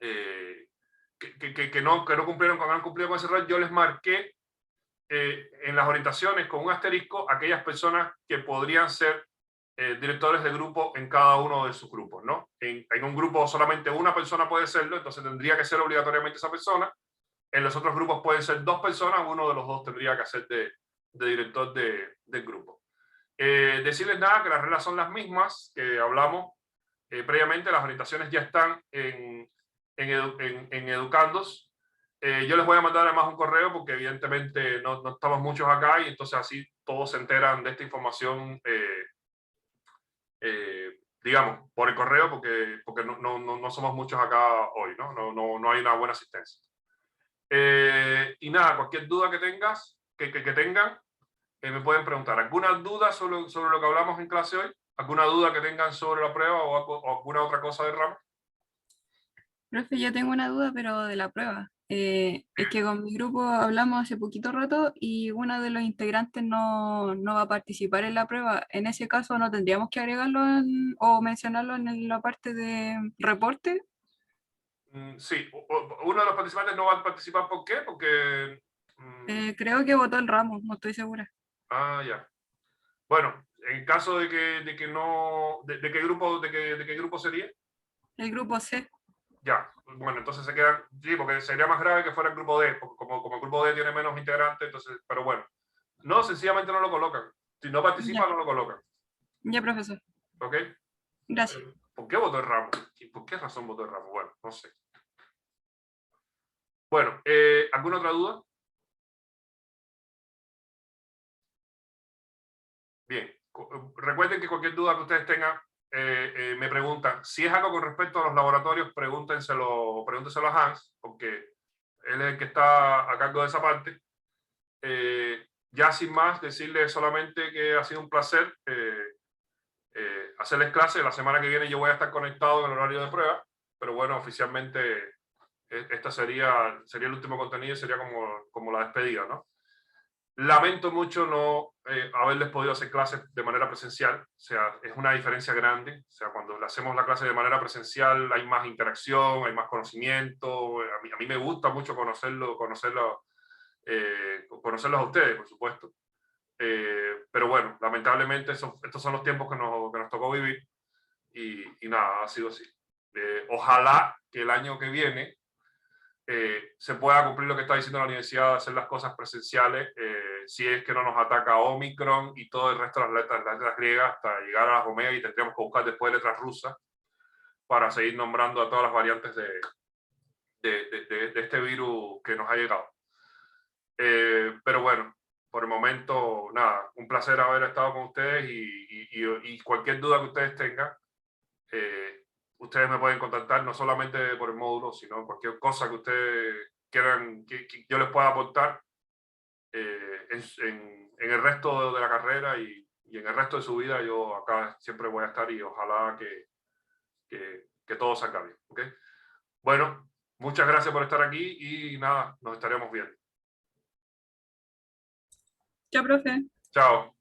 Speaker 1: que no cumplieron, han cumplido con ese rol, yo les marqué en las orientaciones con un asterisco aquellas personas que podrían ser directores de grupo en cada uno de sus grupos, ¿no? En un grupo solamente una persona puede serlo, entonces tendría que ser obligatoriamente esa persona. En los otros grupos pueden ser 2 personas, uno de los 2 tendría que ser de director del grupo. Decirles nada, que las reglas son las mismas que hablamos previamente. Las orientaciones ya están en Educandos. Yo les voy a mandar además un correo porque evidentemente no estamos muchos acá y entonces así todos se enteran de esta información, digamos, por el correo porque no somos muchos acá hoy, ¿no? No hay una buena asistencia. Y nada, cualquier duda que tengan, me pueden preguntar. ¿Alguna duda sobre lo que hablamos en clase hoy? ¿Alguna duda que tengan sobre la prueba o alguna otra cosa de ramo?
Speaker 2: Profe, yo tengo una duda, pero de la prueba. Es que con mi grupo hablamos hace poquito rato y uno de los integrantes no va a participar en la prueba. En ese caso, ¿no tendríamos que agregarlo o mencionarlo en la parte de reporte?
Speaker 1: Sí, uno de los participantes no va a participar. ¿Por qué? Porque...
Speaker 2: Creo que votó el ramo, no estoy segura.
Speaker 1: Ya. Bueno, en caso de que no... ¿De qué grupo sería?
Speaker 2: El grupo C.
Speaker 1: Ya, bueno, entonces se quedan... Sí, porque sería más grave que fuera el grupo D, porque como el grupo D tiene menos integrantes, entonces... Pero bueno, no, sencillamente no lo colocan. Si no participa, no lo colocan.
Speaker 2: Ya, profesor.
Speaker 1: ¿Ok?
Speaker 2: Gracias.
Speaker 1: ¿Por qué votó el ramo? ¿Y por qué razón votó el ramo? Bueno, no sé. Bueno, ¿alguna otra duda? Bien, recuerden que cualquier duda que ustedes tengan, me preguntan. Si es algo con respecto a los laboratorios, pregúntenselo a Hans, porque él es el que está a cargo de esa parte. Ya sin más, decirles solamente que ha sido un placer hacerles clase. La semana que viene yo voy a estar conectado en el horario de prueba, pero bueno, oficialmente esta sería el último contenido, sería como la despedida, ¿no? Lamento mucho no haberles podido hacer clases de manera presencial. O sea, es una diferencia grande. O sea, cuando le hacemos la clase de manera presencial hay más interacción, hay más conocimiento. A mí me gusta mucho conocerlos a ustedes, por supuesto. pero bueno, lamentablemente estos son los tiempos que nos tocó vivir y nada, ha sido así. Ojalá que el año que viene se pueda cumplir lo que está diciendo la universidad, de hacer las cosas presenciales, si es que no nos ataca Omicron y todo el resto de las letras griegas hasta llegar a las omegas, y tendríamos que buscar después letras rusas para seguir nombrando a todas las variantes de este virus que nos ha llegado. Pero bueno, por el momento, nada, un placer haber estado con ustedes y cualquier duda que ustedes tengan, ustedes me pueden contactar no solamente por el módulo, sino cualquier cosa que ustedes quieran que yo les pueda aportar en el resto de la carrera y en el resto de su vida. Yo acá siempre voy a estar y ojalá que todo salga bien. ¿Okay? Bueno, muchas gracias por estar aquí y nada, nos estaremos viendo.
Speaker 2: Chao, profe.
Speaker 1: Chao.